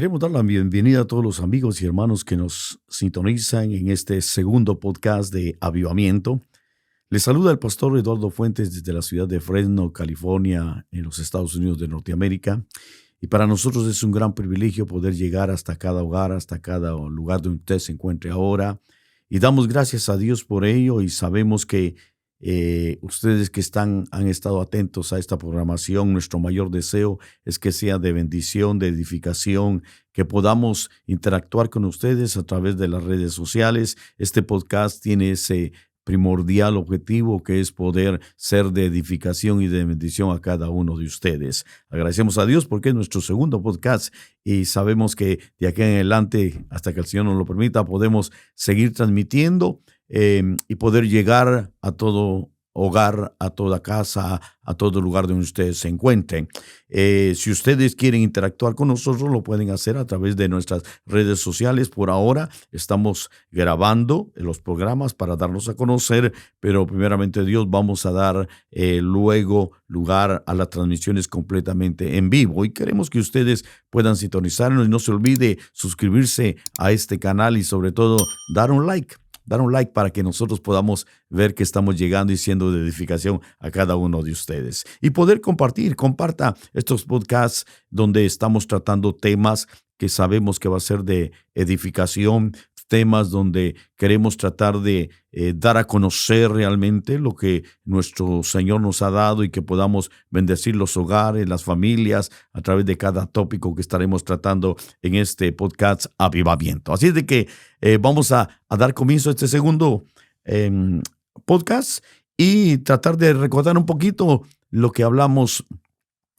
Queremos dar la bienvenida a todos los amigos y hermanos que nos sintonizan en este segundo podcast de Avivamiento. Les saluda el pastor Eduardo Fuentes desde la ciudad de Fresno, California, en los Estados Unidos de Norteamérica. Y para nosotros es un gran privilegio poder llegar hasta cada hogar, hasta cada lugar donde usted se encuentre ahora. Y damos gracias a Dios por ello y sabemos que ustedes que han estado atentos a esta programación, nuestro mayor deseo es que sea de bendición, de edificación, que podamos interactuar con ustedes a través de las redes sociales. Este podcast tiene ese primordial objetivo que es poder ser de edificación y de bendición a cada uno de ustedes. Agradecemos a Dios porque es nuestro segundo podcast y sabemos que de aquí en adelante, hasta que el Señor nos lo permita, podemos seguir transmitiendo y poder llegar a todo hogar, a toda casa, a todo lugar donde ustedes se encuentren. Si ustedes quieren interactuar con nosotros, lo pueden hacer a través de nuestras redes sociales. Por ahora estamos grabando los programas para darnos a conocer, pero primeramente Dios vamos a dar luego lugar a las transmisiones completamente en vivo. Y queremos que ustedes puedan sintonizarnos y no se olvide suscribirse a este canal y sobre todo dar un like para que nosotros podamos ver que estamos llegando y siendo de edificación a cada uno de ustedes. Y poder comparta estos podcasts donde estamos tratando temas que sabemos que va a ser de edificación, temas donde queremos tratar de dar a conocer realmente lo que nuestro Señor nos ha dado y que podamos bendecir los hogares, las familias, a través de cada tópico que estaremos tratando en este podcast Avivamiento. Así es de que vamos a dar comienzo a este segundo podcast y tratar de recordar un poquito lo que hablamos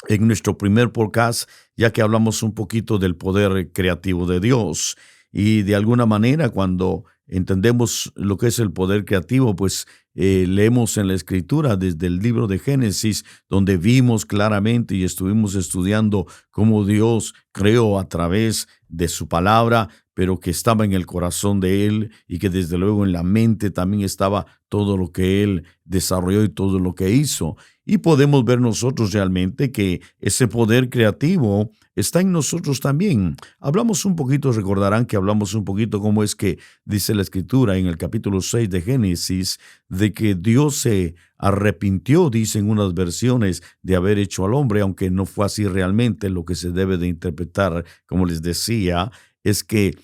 en nuestro primer podcast, ya que hablamos un poquito del poder creativo de Dios. Y de alguna manera, cuando entendemos lo que es el poder creativo, pues leemos en la Escritura desde el libro de Génesis, donde vimos claramente y estuvimos estudiando cómo Dios creó a través de su palabra, pero que estaba en el corazón de Él y que desde luego en la mente también estaba todo lo que Él desarrolló y todo lo que hizo. Y podemos ver nosotros realmente que ese poder creativo está en nosotros también. Hablamos un poquito, recordarán que hablamos un poquito cómo es que dice la Escritura en el capítulo 6 de Génesis, de que Dios se arrepintió, dicen unas versiones, de haber hecho al hombre, aunque no fue así realmente. Lo que se debe de interpretar, como les decía, es que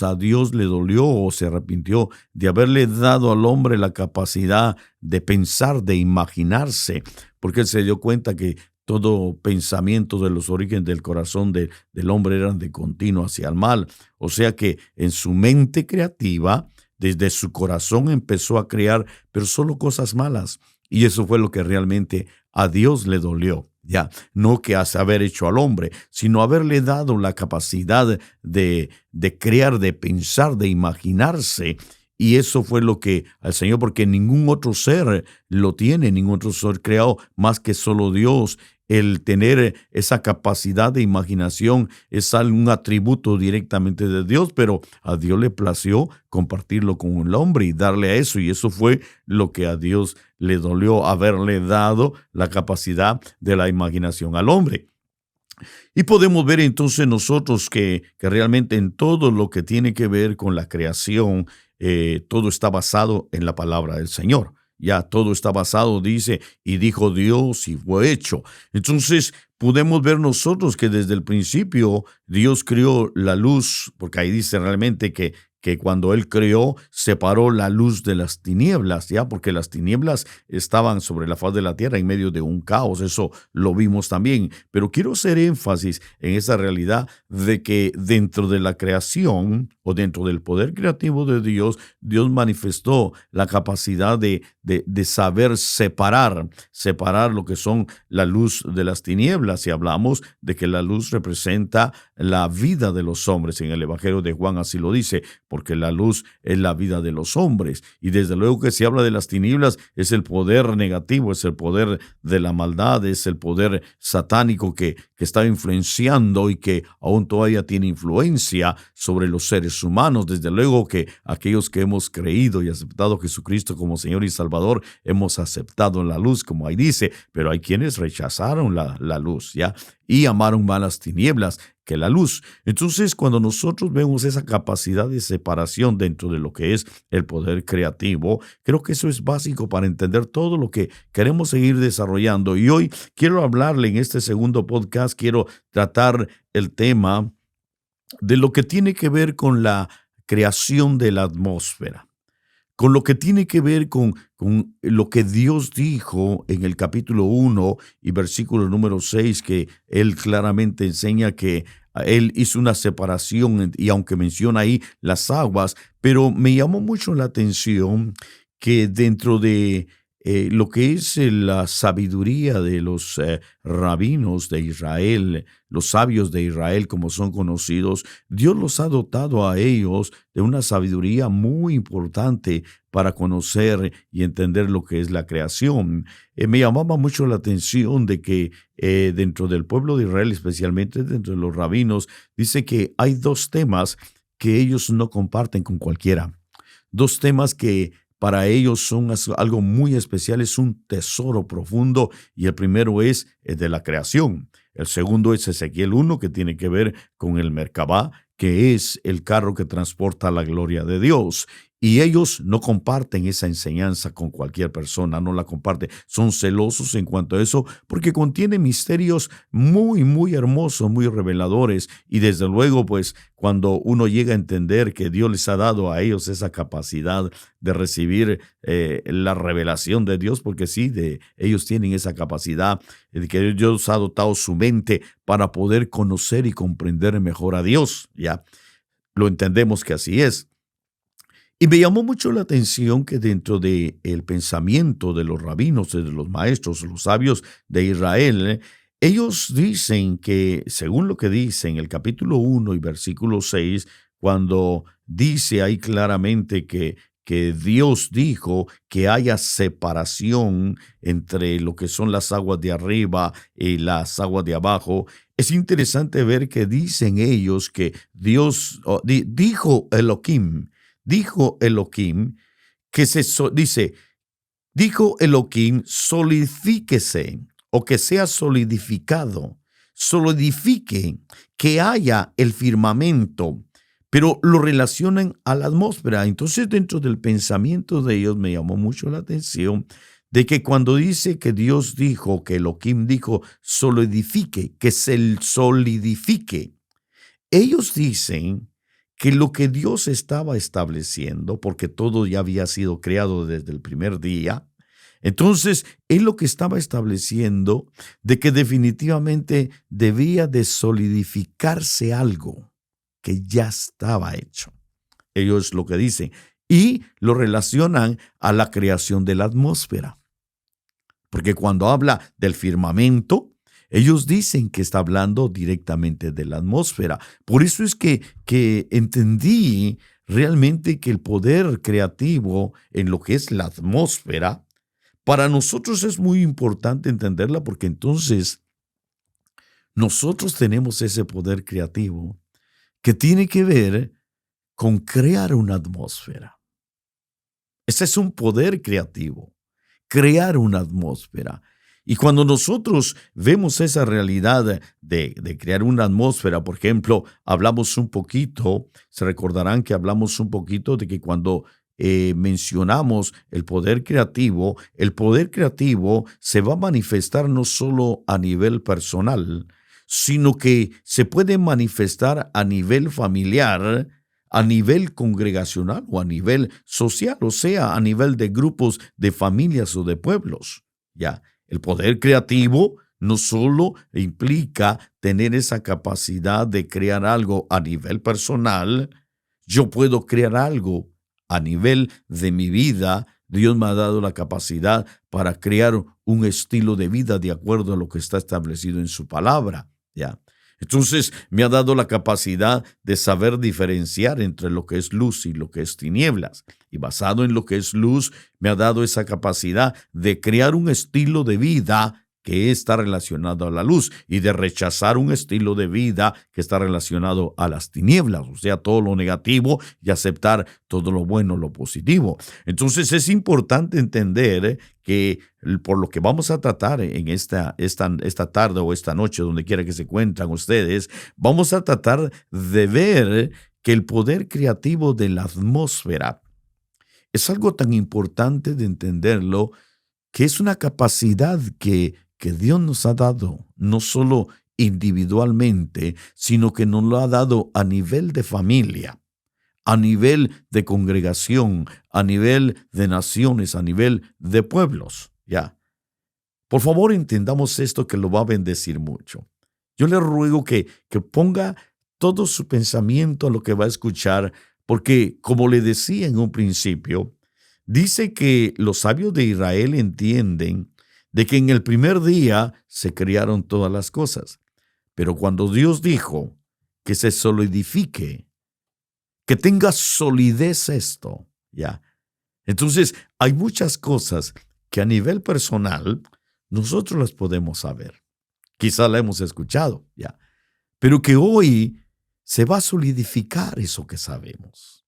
a Dios le dolió o se arrepintió de haberle dado al hombre la capacidad de pensar, de imaginarse, porque Él se dio cuenta que todo pensamiento de los orígenes del corazón del hombre eran de continuo hacia el mal. O sea que en su mente creativa, desde su corazón empezó a crear, pero solo cosas malas. Y eso fue lo que realmente a Dios le dolió. Ya, no que haber hecho al hombre, sino haberle dado la capacidad de crear, de pensar, de imaginarse. Y eso fue lo que al Señor, porque ningún otro ser lo tiene, ningún otro ser creado más que solo Dios. El tener esa capacidad de imaginación es un atributo directamente de Dios, pero a Dios le plació compartirlo con el hombre y darle a eso. Y eso fue lo que a Dios le dolió, haberle dado la capacidad de la imaginación al hombre. Y podemos ver entonces nosotros que realmente en todo lo que tiene que ver con la creación, todo está basado en la palabra del Señor. Ya todo está basado, dice, y dijo Dios y fue hecho. Entonces podemos ver nosotros que desde el principio Dios creó la luz, porque ahí dice realmente que cuando Él creó, separó la luz de las tinieblas, ya, porque las tinieblas estaban sobre la faz de la tierra en medio de un caos. Eso lo vimos también. Pero quiero hacer énfasis en esa realidad de que dentro de la creación o dentro del poder creativo de Dios, Dios manifestó la capacidad de saber separar lo que son la luz de las tinieblas. Y hablamos de que la luz representa la vida de los hombres. En el Evangelio de Juan así lo dice, porque la luz es la vida de los hombres. Y desde luego que se habla de las tinieblas, es el poder negativo, es el poder de la maldad, es el poder satánico que está influenciando y que aún todavía tiene influencia sobre los seres humanos. Desde luego que aquellos que hemos creído y aceptado a Jesucristo como Señor y Salvador, hemos aceptado la luz, como ahí dice, pero hay quienes rechazaron la luz, ¿ya? Y amaron más las tinieblas. que la luz. Entonces, cuando nosotros vemos esa capacidad de separación dentro de lo que es el poder creativo, creo que eso es básico para entender todo lo que queremos seguir desarrollando. Y hoy quiero hablarle en este segundo podcast, quiero tratar el tema de lo que tiene que ver con la creación de la atmósfera, con lo que tiene que ver con lo que Dios dijo en el capítulo 1 y versículo número 6, que Él claramente enseña que Él hizo una separación, y aunque menciona ahí las aguas, pero me llamó mucho la atención que dentro de lo que es la sabiduría de los rabinos de Israel, los sabios de Israel como son conocidos, Dios los ha dotado a ellos de una sabiduría muy importante para conocer y entender lo que es la creación. Me llamaba mucho la atención de que dentro del pueblo de Israel, especialmente dentro de los rabinos, dice que hay dos temas que ellos no comparten con cualquiera. Dos temas que para ellos son algo muy especial, es un tesoro profundo, y el primero es el de la creación. El segundo es Ezequiel 1, que tiene que ver con el Merkabá, que es el carro que transporta la gloria de Dios. Y ellos no comparten esa enseñanza con cualquier persona, no la comparten. Son celosos en cuanto a eso porque contiene misterios muy, muy hermosos, muy reveladores. Y desde luego, pues, cuando uno llega a entender que Dios les ha dado a ellos esa capacidad de recibir la revelación de Dios, porque sí, ellos tienen esa capacidad de que Dios ha dotado su mente para poder conocer y comprender mejor a Dios. Ya lo entendemos que así es. Y me llamó mucho la atención que dentro del pensamiento de los rabinos, de los maestros, los sabios de Israel, ellos dicen que, según lo que dice en el capítulo 1 y versículo 6, cuando dice ahí claramente que Dios dijo que haya separación entre lo que son las aguas de arriba y las aguas de abajo, es interesante ver que dicen ellos que Dios dijo Elohim, dijo Elohim, solidifíquese, o que sea solidificado, solidifique, que haya el firmamento, pero lo relacionan a la atmósfera. Entonces, dentro del pensamiento de ellos me llamó mucho la atención de que cuando dice que Dios dijo, que Elohim dijo, solidifique, que se solidifique, ellos dicen que lo que Dios estaba estableciendo, porque todo ya había sido creado desde el primer día, entonces Él lo que estaba estableciendo de que definitivamente debía de solidificarse algo que ya estaba hecho. Ellos lo que dicen, y lo relacionan a la creación de la atmósfera. Porque cuando habla del firmamento, ellos dicen que está hablando directamente de la atmósfera. Por eso es que entendí realmente que el poder creativo en lo que es la atmósfera, para nosotros es muy importante entenderla, porque entonces nosotros tenemos ese poder creativo que tiene que ver con crear una atmósfera. Ese es un poder creativo, crear una atmósfera. Y cuando nosotros vemos esa realidad de crear una atmósfera, por ejemplo, hablamos un poquito, se recordarán que hablamos un poquito de que cuando mencionamos el poder creativo se va a manifestar no solo a nivel personal, sino que se puede manifestar a nivel familiar, a nivel congregacional o a nivel social, o sea, a nivel de grupos de familias o de pueblos. Ya, el poder creativo no solo implica tener esa capacidad de crear algo a nivel personal. Yo puedo crear algo a nivel de mi vida. Dios me ha dado la capacidad para crear un estilo de vida de acuerdo a lo que está establecido en su palabra. ¿Ya? Entonces me ha dado la capacidad de saber diferenciar entre lo que es luz y lo que es tinieblas. Y basado en lo que es luz, me ha dado esa capacidad de crear un estilo de vida que está relacionado a la luz y de rechazar un estilo de vida que está relacionado a las tinieblas, o sea, todo lo negativo y aceptar todo lo bueno, lo positivo. Entonces es importante entender que por lo que vamos a tratar en esta tarde o esta noche, donde quiera que se encuentran ustedes, vamos a tratar de ver que el poder creativo de la atmósfera es algo tan importante de entenderlo, que es una capacidad que Dios nos ha dado, no solo individualmente, sino que nos lo ha dado a nivel de familia, a nivel de congregación, a nivel de naciones, a nivel de pueblos. Ya. Por favor, entendamos esto, que lo va a bendecir mucho. Yo le ruego que ponga todo su pensamiento a lo que va a escuchar, porque, como le decía en un principio, dice que los sabios de Israel entienden de que en el primer día se crearon todas las cosas, pero cuando Dios dijo que se solidifique, que tenga solidez esto, ya. Entonces, hay muchas cosas que a nivel personal nosotros las podemos saber. Quizá la hemos escuchado, ya. Pero que hoy se va a solidificar eso que sabemos.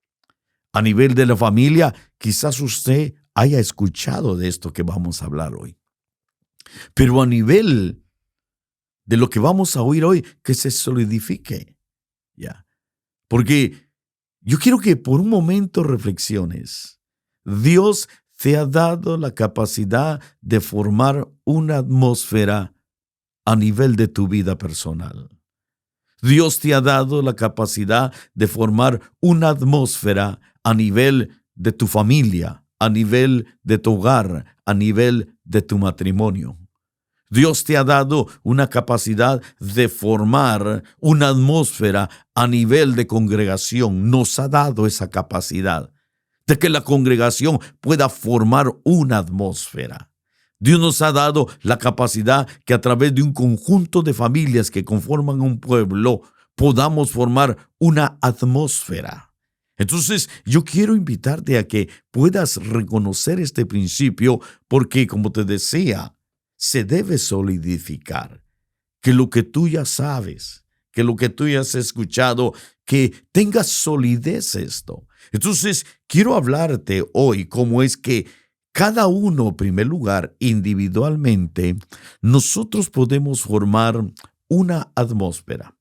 A nivel de la familia, quizás usted haya escuchado de esto que vamos a hablar hoy. Pero a nivel de lo que vamos a oír hoy, que se solidifique, ya. Porque yo quiero que por un momento reflexiones. Dios te ha dado la capacidad de formar una atmósfera a nivel de tu vida personal. Dios te ha dado la capacidad de formar una atmósfera a nivel de tu familia, a nivel de tu hogar, a nivel de tu matrimonio. Dios te ha dado una capacidad de formar una atmósfera a nivel de congregación. Nos ha dado esa capacidad de que la congregación pueda formar una atmósfera. Dios nos ha dado la capacidad que a través de un conjunto de familias que conforman un pueblo podamos formar una atmósfera. Entonces, yo quiero invitarte a que puedas reconocer este principio, porque, como te decía, se debe solidificar. Que lo que tú ya sabes, que lo que tú ya has escuchado, que tenga solidez esto. Entonces, quiero hablarte hoy cómo es que cada uno, en primer lugar, individualmente, nosotros podemos formar una atmósfera.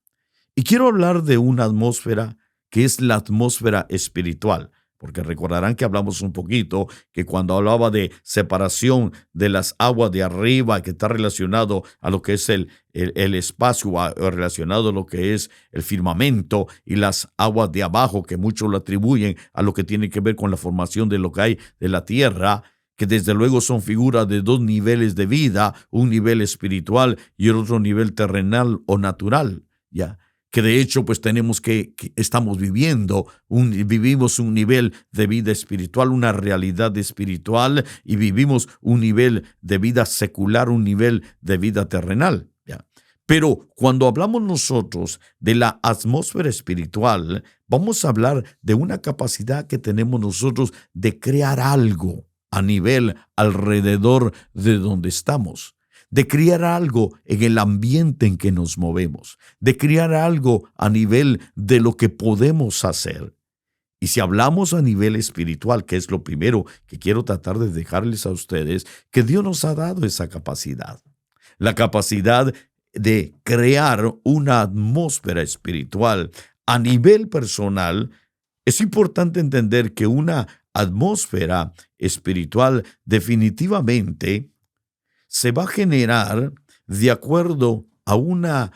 Y quiero hablar de una atmósfera que es la atmósfera espiritual, porque recordarán que hablamos un poquito que cuando hablaba de separación de las aguas de arriba, que está relacionado a lo que es el espacio, relacionado a lo que es el firmamento, y las aguas de abajo, que muchos lo atribuyen a lo que tiene que ver con la formación de lo que hay de la tierra, que desde luego son figuras de dos niveles de vida, un nivel espiritual y el otro nivel terrenal o natural, ¿ya? Que de hecho pues tenemos que estamos vivimos un nivel de vida espiritual, una realidad espiritual, y vivimos un nivel de vida secular, un nivel de vida terrenal, ¿ya? Pero cuando hablamos nosotros de la atmósfera espiritual, vamos a hablar de una capacidad que tenemos nosotros de crear algo a nivel alrededor de donde estamos, de crear algo en el ambiente en que nos movemos, de crear algo a nivel de lo que podemos hacer. Y si hablamos a nivel espiritual, que es lo primero que quiero tratar de dejarles a ustedes, que Dios nos ha dado esa capacidad, la capacidad de crear una atmósfera espiritual a nivel personal. Es importante entender que una atmósfera espiritual definitivamente se va a generar de acuerdo a una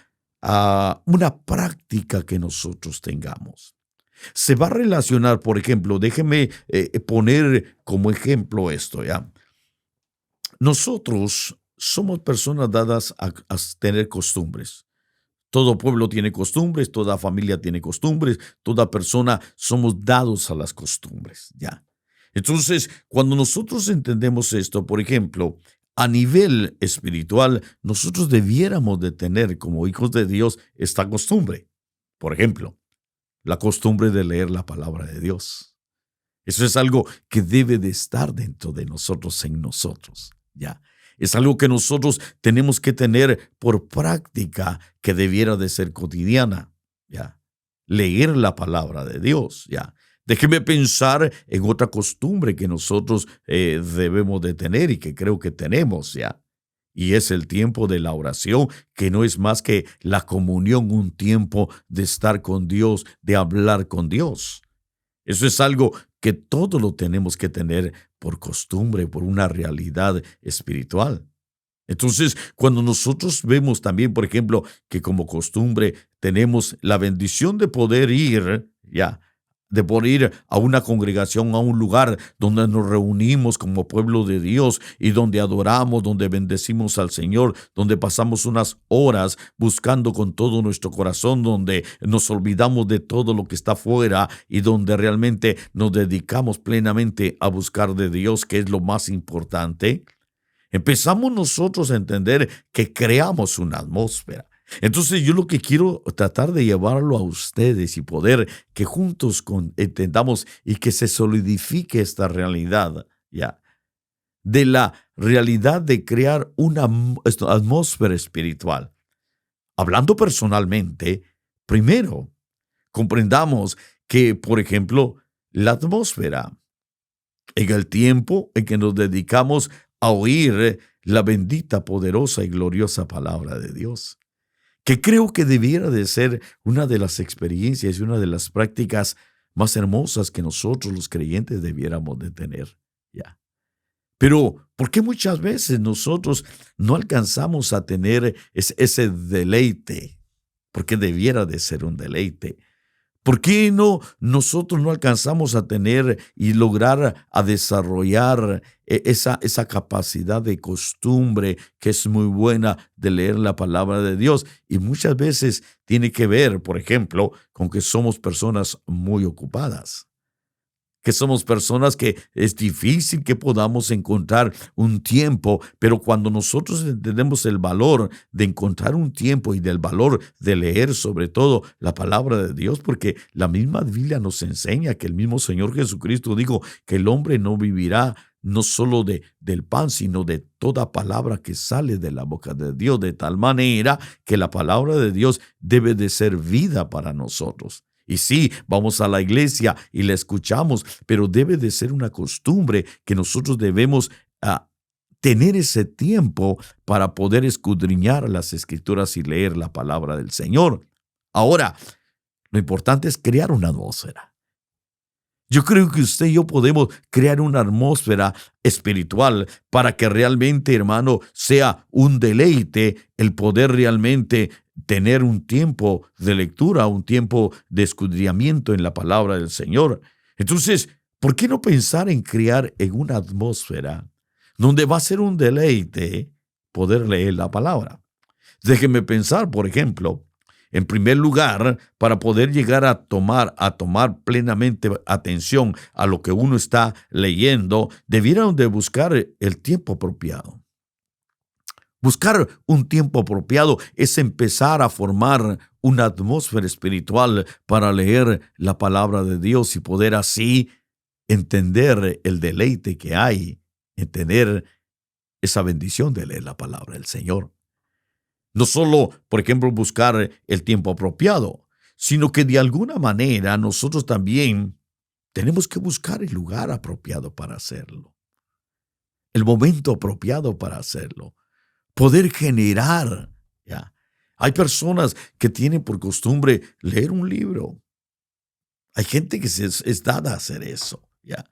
práctica que nosotros tengamos. Se va a relacionar, por ejemplo, déjeme poner como ejemplo esto, ¿ya? Nosotros somos personas dadas a tener costumbres. Todo pueblo tiene costumbres, toda familia tiene costumbres, toda persona somos dados a las costumbres, ¿ya? Entonces, cuando nosotros entendemos esto, por ejemplo, a nivel espiritual, nosotros debiéramos de tener como hijos de Dios esta costumbre. Por ejemplo, la costumbre de leer la palabra de Dios. Eso es algo que debe de estar dentro de nosotros, en nosotros, ¿ya? Es algo que nosotros tenemos que tener por práctica, que debiera de ser cotidiana, ¿ya? Leer la palabra de Dios, ¿ya? Déjeme pensar en otra costumbre que nosotros debemos de tener y que creo que tenemos, ¿ya? Y es el tiempo de la oración, que no es más que la comunión, un tiempo de estar con Dios, de hablar con Dios. Eso es algo que todos lo tenemos que tener por costumbre, por una realidad espiritual. Entonces, cuando nosotros vemos también, por ejemplo, que como costumbre tenemos la bendición de poder ir, ya, de poder ir a una congregación, a un lugar donde nos reunimos como pueblo de Dios y donde adoramos, donde bendecimos al Señor, donde pasamos unas horas buscando con todo nuestro corazón, donde nos olvidamos de todo lo que está afuera y donde realmente nos dedicamos plenamente a buscar de Dios, que es lo más importante. Empezamos nosotros a entender que creamos una atmósfera. Entonces yo lo que quiero tratar de llevarlo a ustedes y poder que juntos entendamos y que se solidifique esta realidad, ya, de la realidad de crear una atmósfera espiritual. Hablando personalmente, primero comprendamos que, por ejemplo, la atmósfera en el tiempo en que nos dedicamos a oír la bendita, poderosa y gloriosa palabra de Dios, que creo que debiera de ser una de las experiencias y una de las prácticas más hermosas que nosotros los creyentes debiéramos de tener. Ya. Pero, ¿por qué muchas veces nosotros no alcanzamos a tener ese deleite? Porque debiera de ser un deleite. ¿Por qué nosotros no alcanzamos a tener y lograr a desarrollar esa capacidad de costumbre que es muy buena de leer la palabra de Dios? Y muchas veces tiene que ver, por ejemplo, con que somos personas muy ocupadas, que somos personas que es difícil que podamos encontrar un tiempo, pero cuando nosotros entendemos el valor de encontrar un tiempo y del valor de leer sobre todo la palabra de Dios, porque la misma Biblia nos enseña que el mismo Señor Jesucristo dijo que el hombre no vivirá no solo del pan, sino de toda palabra que sale de la boca de Dios, de tal manera que la palabra de Dios debe de ser vida para nosotros. Y sí, vamos a la iglesia y la escuchamos, pero debe de ser una costumbre que nosotros debemos tener ese tiempo para poder escudriñar las Escrituras y leer la palabra del Señor. Ahora, lo importante es crear una atmósfera. Yo creo que usted y yo podemos crear una atmósfera espiritual para que realmente, hermano, sea un deleite el poder realmente tener un tiempo de lectura, un tiempo de escudriñamiento en la palabra del Señor. Entonces, ¿por qué no pensar en crear en una atmósfera donde va a ser un deleite poder leer la palabra? Déjeme pensar, por ejemplo, en primer lugar, para poder llegar a tomar plenamente atención a lo que uno está leyendo, debieran de buscar el tiempo apropiado. Buscar un tiempo apropiado es empezar a formar una atmósfera espiritual para leer la palabra de Dios y poder así entender el deleite que hay en tener esa bendición de leer la palabra del Señor. No solo, por ejemplo, buscar el tiempo apropiado, sino que de alguna manera nosotros también tenemos que buscar el lugar apropiado para hacerlo, el momento apropiado para hacerlo, poder generar. ¿Ya? Hay personas que tienen por costumbre leer un libro. Hay gente que es dada a hacer eso. ¿Ya?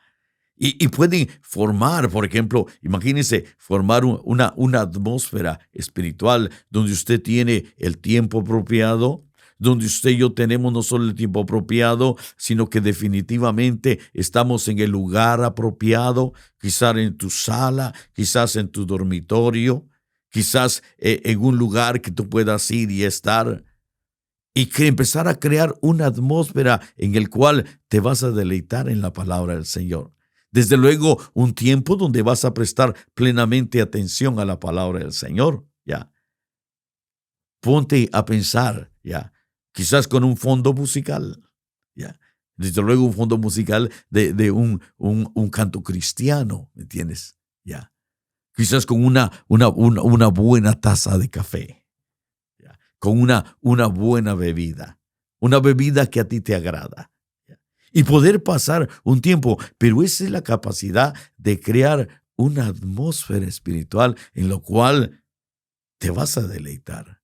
Y pueden formar, por ejemplo, imagínense, formar una atmósfera espiritual donde usted tiene el tiempo apropiado, donde usted y yo tenemos no solo el tiempo apropiado, sino que definitivamente estamos en el lugar apropiado, quizás en tu sala, quizás en tu dormitorio, quizás en un lugar que tú puedas ir y estar. Y que empezar a crear una atmósfera en el cual te vas a deleitar en la palabra del Señor. Desde luego, un tiempo donde vas a prestar plenamente atención a la palabra del Señor, ¿ya? Ponte a pensar, ¿ya? Quizás con un fondo musical, ¿ya? Desde luego, un fondo musical de un canto cristiano, ¿me entiendes? ¿Ya? quizás con una buena taza de café, ¿ya? Con una buena bebida, una bebida que a ti te agrada, ¿ya? Y poder pasar un tiempo, pero esa es la capacidad de crear una atmósfera espiritual en la cual te vas a deleitar.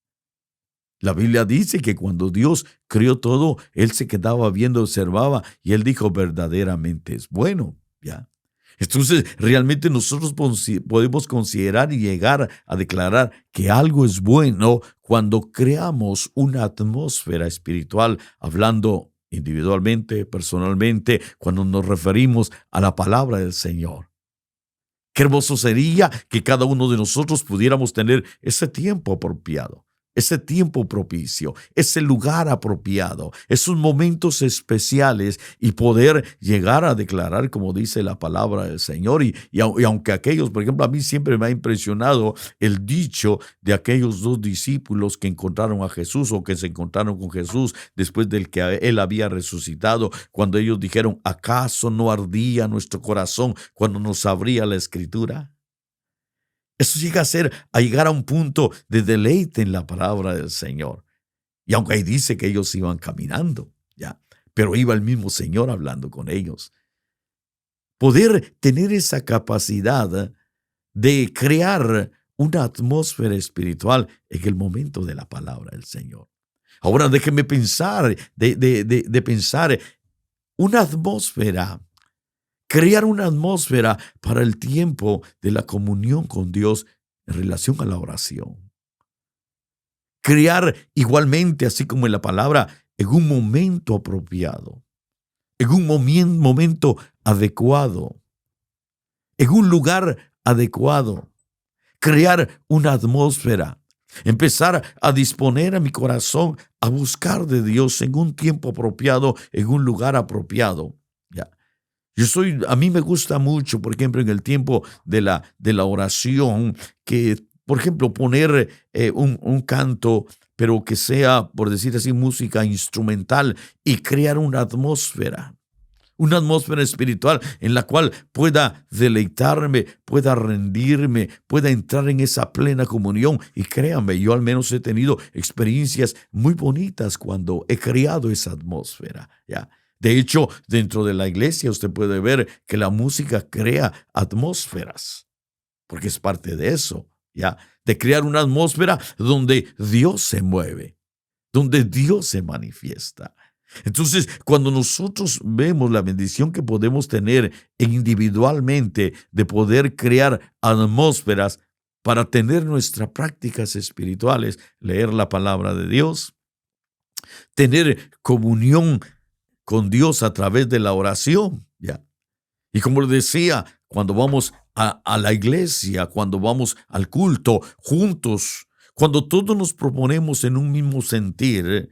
La Biblia dice que cuando Dios creó todo, Él se quedaba viendo, observaba, y Él dijo, verdaderamente es bueno, ¿ya? Entonces, realmente nosotros podemos considerar y llegar a declarar que algo es bueno cuando creamos una atmósfera espiritual, hablando individualmente, personalmente, cuando nos referimos a la palabra del Señor. Qué hermoso sería que cada uno de nosotros pudiéramos tener ese tiempo apropiado, ese tiempo propicio, ese lugar apropiado, esos momentos especiales y poder llegar a declarar, como dice la palabra del Señor. Y aunque aquellos, por ejemplo, a mí siempre me ha impresionado el dicho de aquellos dos discípulos que encontraron a Jesús o que se encontraron con Jesús después del que Él había resucitado, cuando ellos dijeron, ¿acaso no ardía nuestro corazón cuando nos abría la Escritura? Eso llega a llegar a un punto de deleite en la palabra del Señor. Y aunque ahí dice que ellos iban caminando, ya, pero iba el mismo Señor hablando con ellos. Poder tener esa capacidad de crear una atmósfera espiritual en el momento de la palabra del Señor. Ahora déjenme pensar, de pensar una atmósfera. Crear una atmósfera para el tiempo de la comunión con Dios en relación a la oración. Crear igualmente, así como en la palabra, en un momento apropiado, en un momento adecuado, en un lugar adecuado. Crear una atmósfera. Empezar a disponer a mi corazón a buscar de Dios en un tiempo apropiado, en un lugar apropiado. Ya. A mí me gusta mucho, por ejemplo, en el tiempo de la oración, que, por ejemplo, poner un canto, pero que sea, por decir así, música instrumental y crear una atmósfera espiritual en la cual pueda deleitarme, pueda rendirme, pueda entrar en esa plena comunión. Y créanme, yo al menos he tenido experiencias muy bonitas cuando he creado esa atmósfera, ¿ya? De hecho, dentro de la iglesia usted puede ver que la música crea atmósferas, porque es parte de eso, ¿ya? De crear una atmósfera donde Dios se mueve, donde Dios se manifiesta. Entonces, cuando nosotros vemos la bendición que podemos tener individualmente de poder crear atmósferas para tener nuestras prácticas espirituales, leer la palabra de Dios, tener comunión con Dios a través de la oración, ¿ya? Y como les decía, cuando vamos a la iglesia, cuando vamos al culto juntos, cuando todos nos proponemos en un mismo sentir,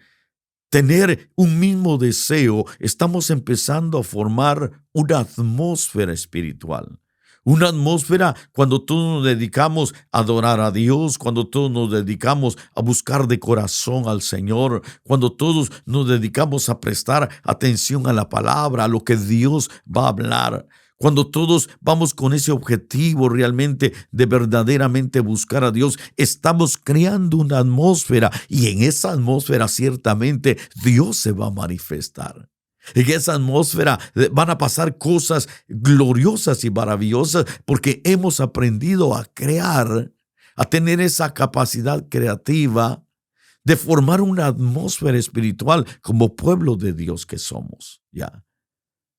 tener un mismo deseo, estamos empezando a formar una atmósfera espiritual. Una atmósfera cuando todos nos dedicamos a adorar a Dios, cuando todos nos dedicamos a buscar de corazón al Señor, cuando todos nos dedicamos a prestar atención a la palabra, a lo que Dios va a hablar. Cuando todos vamos con ese objetivo realmente de verdaderamente buscar a Dios, estamos creando una atmósfera y en esa atmósfera ciertamente Dios se va a manifestar. En esa atmósfera van a pasar cosas gloriosas y maravillosas porque hemos aprendido a crear, a tener esa capacidad creativa de formar una atmósfera espiritual como pueblo de Dios que somos, ¿ya?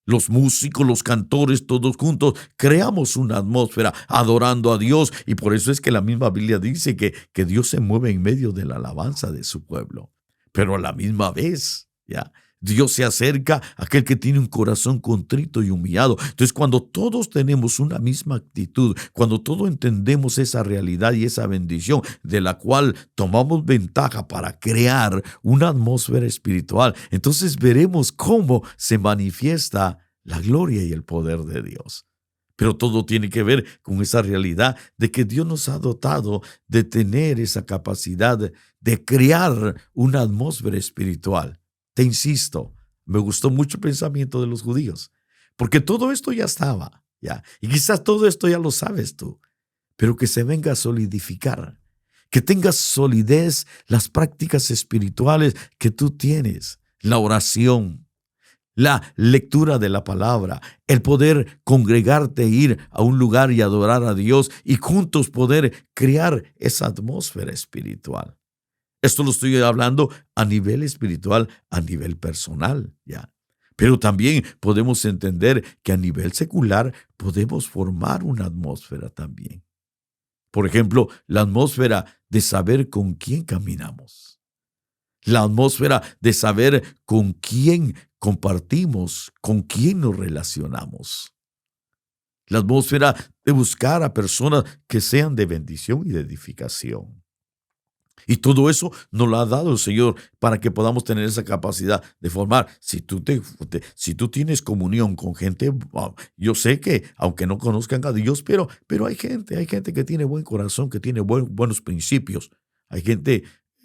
Los músicos, los cantores, todos juntos, creamos una atmósfera adorando a Dios y por eso es que la misma Biblia dice que Dios se mueve en medio de la alabanza de su pueblo. Pero a la misma vez, ¿ya? Dios se acerca a aquel que tiene un corazón contrito y humillado. Entonces, cuando todos tenemos una misma actitud, cuando todos entendemos esa realidad y esa bendición de la cual tomamos ventaja para crear una atmósfera espiritual, entonces veremos cómo se manifiesta la gloria y el poder de Dios. Pero todo tiene que ver con esa realidad de que Dios nos ha dotado de tener esa capacidad de crear una atmósfera espiritual. Te insisto, me gustó mucho el pensamiento de los judíos, porque todo esto ya estaba, ¿ya? Y quizás todo esto ya lo sabes tú, pero que se venga a solidificar, que tenga solidez las prácticas espirituales que tú tienes, la oración, la lectura de la palabra, el poder congregarte, ir a un lugar y adorar a Dios y juntos poder crear esa atmósfera espiritual. Esto lo estoy hablando a nivel espiritual, a nivel personal, ya. Pero también podemos entender que a nivel secular podemos formar una atmósfera también. Por ejemplo, la atmósfera de saber con quién caminamos. La atmósfera de saber con quién compartimos, con quién nos relacionamos. La atmósfera de buscar a personas que sean de bendición y de edificación. Y todo eso nos lo ha dado el Señor para que podamos tener esa capacidad de formar. Si tú tienes comunión con gente, yo sé que aunque no conozcan a Dios, pero hay gente que tiene buen corazón, que tiene buenos principios. Hay gente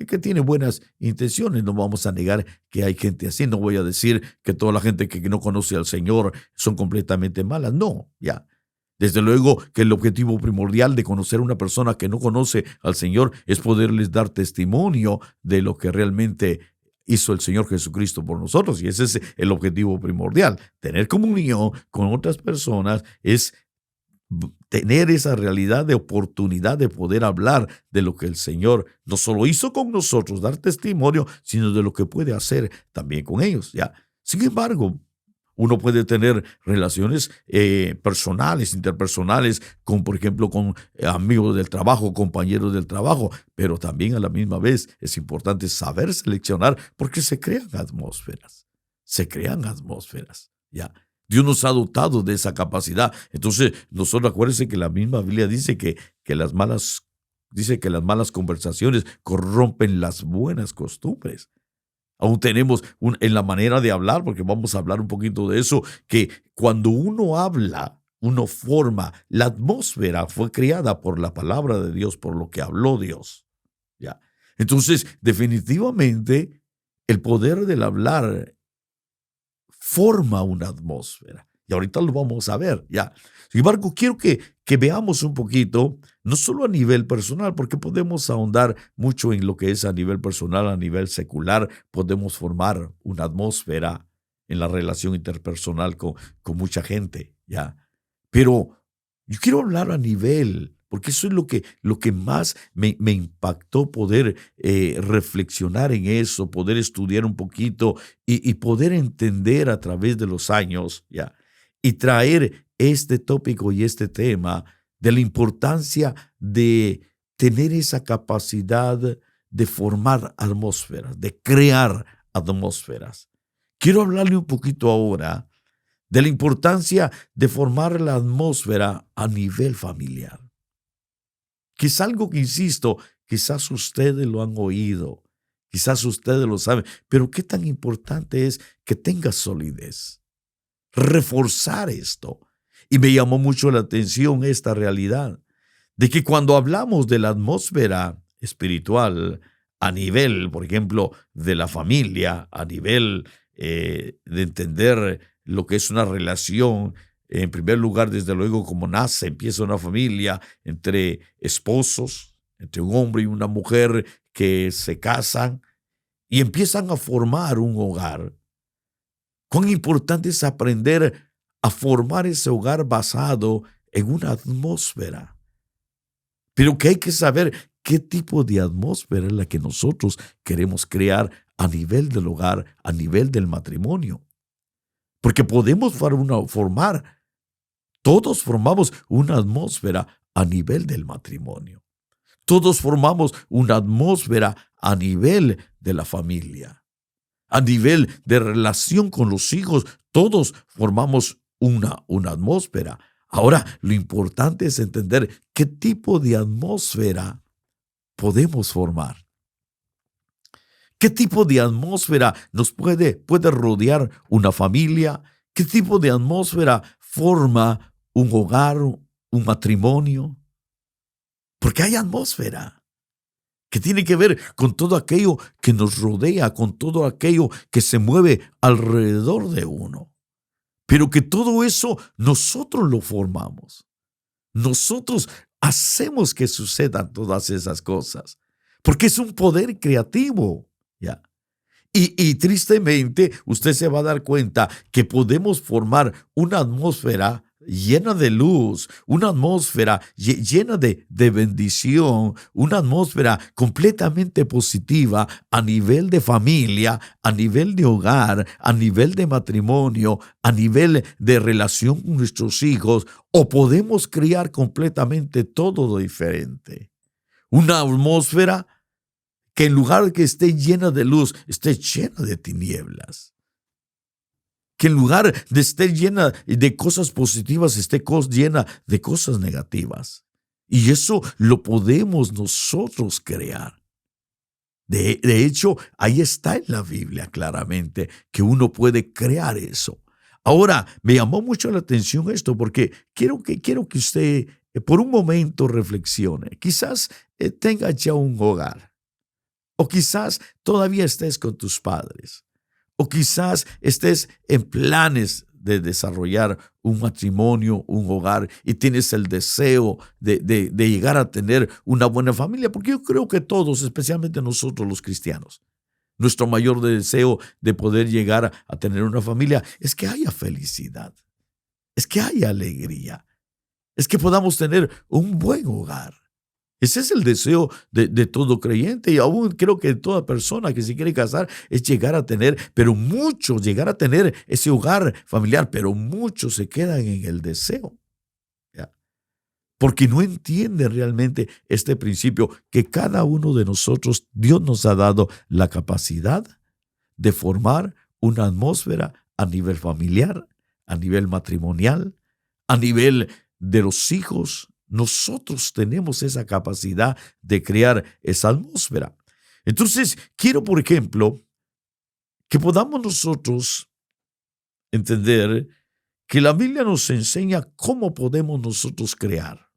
que tiene buenas intenciones. No vamos a negar que hay gente así. No voy a decir que toda la gente que no conoce al Señor son completamente malas. No, ya. Desde luego que el objetivo primordial de conocer a una persona que no conoce al Señor es poderles dar testimonio de lo que realmente hizo el Señor Jesucristo por nosotros. Y ese es el objetivo primordial. Tener comunión con otras personas es tener esa realidad de oportunidad de poder hablar de lo que el Señor no solo hizo con nosotros, dar testimonio, sino de lo que puede hacer también con ellos, ¿ya? Sin embargo, uno puede tener relaciones personales, interpersonales, por ejemplo, con amigos del trabajo, compañeros del trabajo, pero también a la misma vez es importante saber seleccionar porque se crean atmósferas, ¿ya? Dios nos ha dotado de esa capacidad. Entonces, nosotros acuérdense que la misma Biblia dice que las malas conversaciones corrompen las buenas costumbres. Aún tenemos en la manera de hablar, porque vamos a hablar un poquito de eso, que cuando uno habla, uno forma. La atmósfera fue creada por la palabra de Dios, por lo que habló Dios. ¿Ya? Entonces, definitivamente, el poder del hablar forma una atmósfera. Y ahorita lo vamos a ver, ya. Sin embargo, quiero que veamos un poquito, no solo a nivel personal, porque podemos ahondar mucho en lo que es a nivel personal, a nivel secular, podemos formar una atmósfera en la relación interpersonal con mucha gente, ya. Pero yo quiero hablar a nivel, porque eso es lo que más me impactó, poder reflexionar en eso, poder estudiar un poquito y poder entender a través de los años, ya, y traer este tópico y este tema de la importancia de tener esa capacidad de formar atmósferas, de crear atmósferas. Quiero hablarle un poquito ahora de la importancia de formar la atmósfera a nivel familiar. Que es algo que, insisto, quizás ustedes lo han oído, quizás ustedes lo saben, pero qué tan importante es que tenga solidez. Reforzar esto. Y me llamó mucho la atención esta realidad de que cuando hablamos de la atmósfera espiritual a nivel, por ejemplo, de la familia, a nivel de entender lo que es una relación, en primer lugar, desde luego, como empieza una familia entre esposos, entre un hombre y una mujer que se casan y empiezan a formar un hogar. Cuán importante es aprender a formar ese hogar basado en una atmósfera. Pero que hay que saber qué tipo de atmósfera es la que nosotros queremos crear a nivel del hogar, a nivel del matrimonio. Porque podemos todos formamos una atmósfera a nivel del matrimonio. Todos formamos una atmósfera a nivel de la familia. A nivel de relación con los hijos, todos formamos una atmósfera. Ahora, lo importante es entender qué tipo de atmósfera podemos formar. ¿Qué tipo de atmósfera nos puede rodear una familia? ¿Qué tipo de atmósfera forma un hogar, un matrimonio? Porque hay atmósfera que tiene que ver con todo aquello que nos rodea, con todo aquello que se mueve alrededor de uno. Pero que todo eso nosotros lo formamos. Nosotros hacemos que sucedan todas esas cosas, porque es un poder creativo, ¿ya? Y tristemente, usted se va a dar cuenta que podemos formar una atmósfera llena de luz, una atmósfera llena de bendición, una atmósfera completamente positiva a nivel de familia, a nivel de hogar, a nivel de matrimonio, a nivel de relación con nuestros hijos, o podemos crear completamente todo lo diferente. Una atmósfera que en lugar de que esté llena de luz, esté llena de tinieblas. Que en lugar de estar llena de cosas positivas, esté llena de cosas negativas. Y eso lo podemos nosotros crear. De hecho, ahí está en la Biblia claramente que uno puede crear eso. Ahora, me llamó mucho la atención esto porque quiero que usted por un momento reflexione. Quizás tenga ya un hogar. O quizás todavía estés con tus padres. O quizás estés en planes de desarrollar un matrimonio, un hogar, y tienes el deseo de llegar a tener una buena familia. Porque yo creo que todos, especialmente nosotros los cristianos, nuestro mayor deseo de poder llegar a tener una familia es que haya felicidad, es que haya alegría, es que podamos tener un buen hogar. Ese es el deseo de todo creyente y aún creo que toda persona que se quiere casar es llegar a tener, pero muchos llegar a tener ese hogar familiar, pero muchos se quedan en el deseo, ¿ya? Porque no entienden realmente este principio que cada uno de nosotros, Dios nos ha dado la capacidad de formar una atmósfera a nivel familiar, a nivel matrimonial, a nivel de los hijos. Nosotros tenemos esa capacidad de crear esa atmósfera. Entonces, quiero, por ejemplo, que podamos nosotros entender que la Biblia nos enseña cómo podemos nosotros crear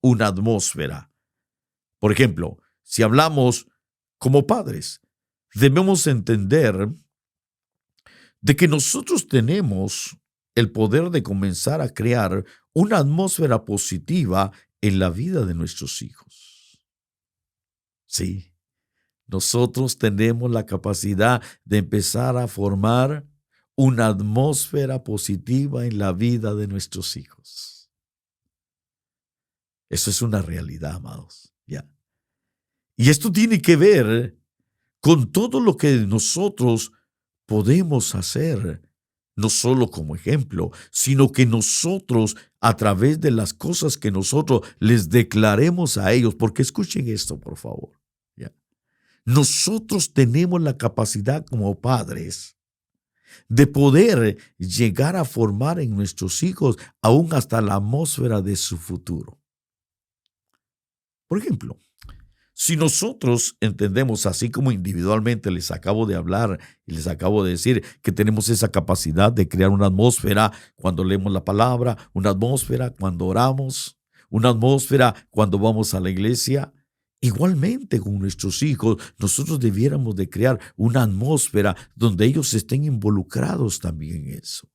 una atmósfera. Por ejemplo, si hablamos como padres, debemos entender de que nosotros tenemos el poder de comenzar a crear una atmósfera positiva en la vida de nuestros hijos. Sí, nosotros tenemos la capacidad de empezar a formar una atmósfera positiva en la vida de nuestros hijos. Eso es una realidad, amados. ¿Ya? Y esto tiene que ver con todo lo que nosotros podemos hacer, no solo como ejemplo, sino que nosotros, a través de las cosas que nosotros les declaremos a ellos, porque escuchen esto, por favor. ¿Ya? Nosotros tenemos la capacidad como padres de poder llegar a formar en nuestros hijos aún hasta la atmósfera de su futuro. Por ejemplo, si nosotros entendemos, así como individualmente les acabo de hablar y les acabo de decir que tenemos esa capacidad de crear una atmósfera cuando leemos la palabra, una atmósfera cuando oramos, una atmósfera cuando vamos a la iglesia, igualmente con nuestros hijos, nosotros debiéramos de crear una atmósfera donde ellos estén involucrados también en eso.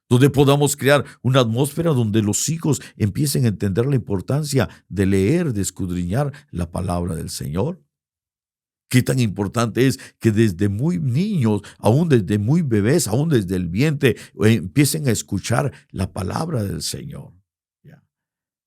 Donde podamos crear una atmósfera donde los hijos empiecen a entender la importancia de leer, de escudriñar la palabra del Señor. Qué tan importante es que desde muy niños, aún desde muy bebés, aún desde el vientre, empiecen a escuchar la palabra del Señor. ¿Ya?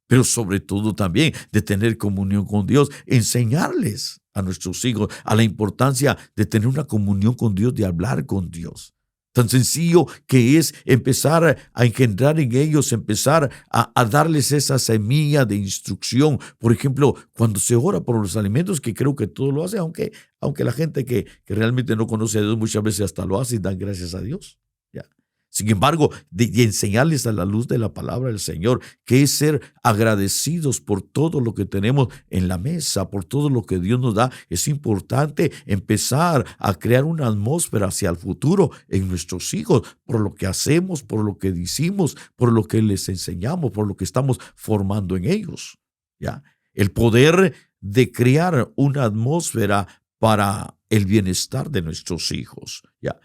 Pero sobre todo también de tener comunión con Dios, enseñarles a nuestros hijos a la importancia de tener una comunión con Dios, de hablar con Dios. Tan sencillo que es empezar a engendrar en ellos, empezar a darles esa semilla de instrucción. Por ejemplo, cuando se ora por los alimentos, que creo que todo lo hace, aunque la gente que realmente no conoce a Dios muchas veces hasta lo hace y dan gracias a Dios. ¿Ya? Sin embargo, de enseñarles a la luz de la palabra del Señor, que es ser agradecidos por todo lo que tenemos en la mesa, por todo lo que Dios nos da. Es importante empezar a crear una atmósfera hacia el futuro en nuestros hijos, por lo que hacemos, por lo que decimos, por lo que les enseñamos, por lo que estamos formando en ellos. ¿Ya? El poder de crear una atmósfera para el bienestar de nuestros hijos. ¿Ya?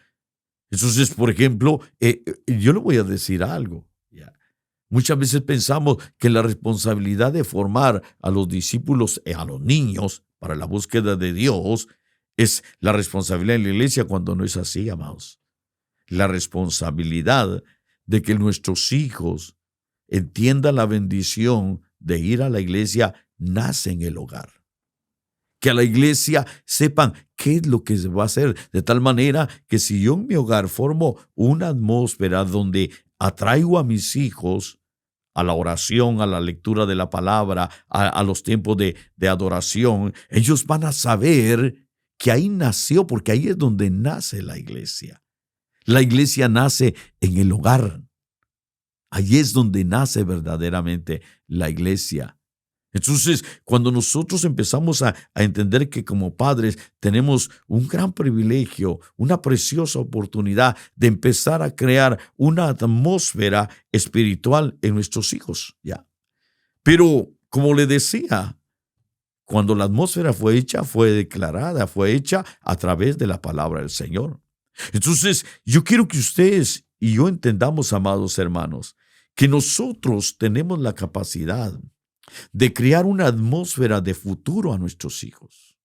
Entonces, por ejemplo, yo le voy a decir algo. ¿Ya? Muchas veces pensamos que la responsabilidad de formar a los discípulos, a los niños, para la búsqueda de Dios, es la responsabilidad de la iglesia cuando no es así, amados. La responsabilidad de que nuestros hijos entiendan la bendición de ir a la iglesia nace en el hogar. Que a la iglesia sepan qué es lo que se va a hacer, de tal manera que si yo en mi hogar formo una atmósfera donde atraigo a mis hijos a la oración, a la lectura de la palabra, a los tiempos de adoración, ellos van a saber que ahí nació, porque ahí es donde nace la iglesia. La iglesia nace en el hogar. Ahí es donde nace verdaderamente la iglesia. Entonces, cuando nosotros empezamos a entender que como padres tenemos un gran privilegio, una preciosa oportunidad de empezar a crear una atmósfera espiritual en nuestros hijos, ¿ya? Pero, como le decía, cuando la atmósfera fue hecha, fue declarada, fue hecha a través de la palabra del Señor. Entonces, yo quiero que ustedes y yo entendamos, amados hermanos, que nosotros tenemos la capacidad de crear una atmósfera de futuro a nuestros hijos.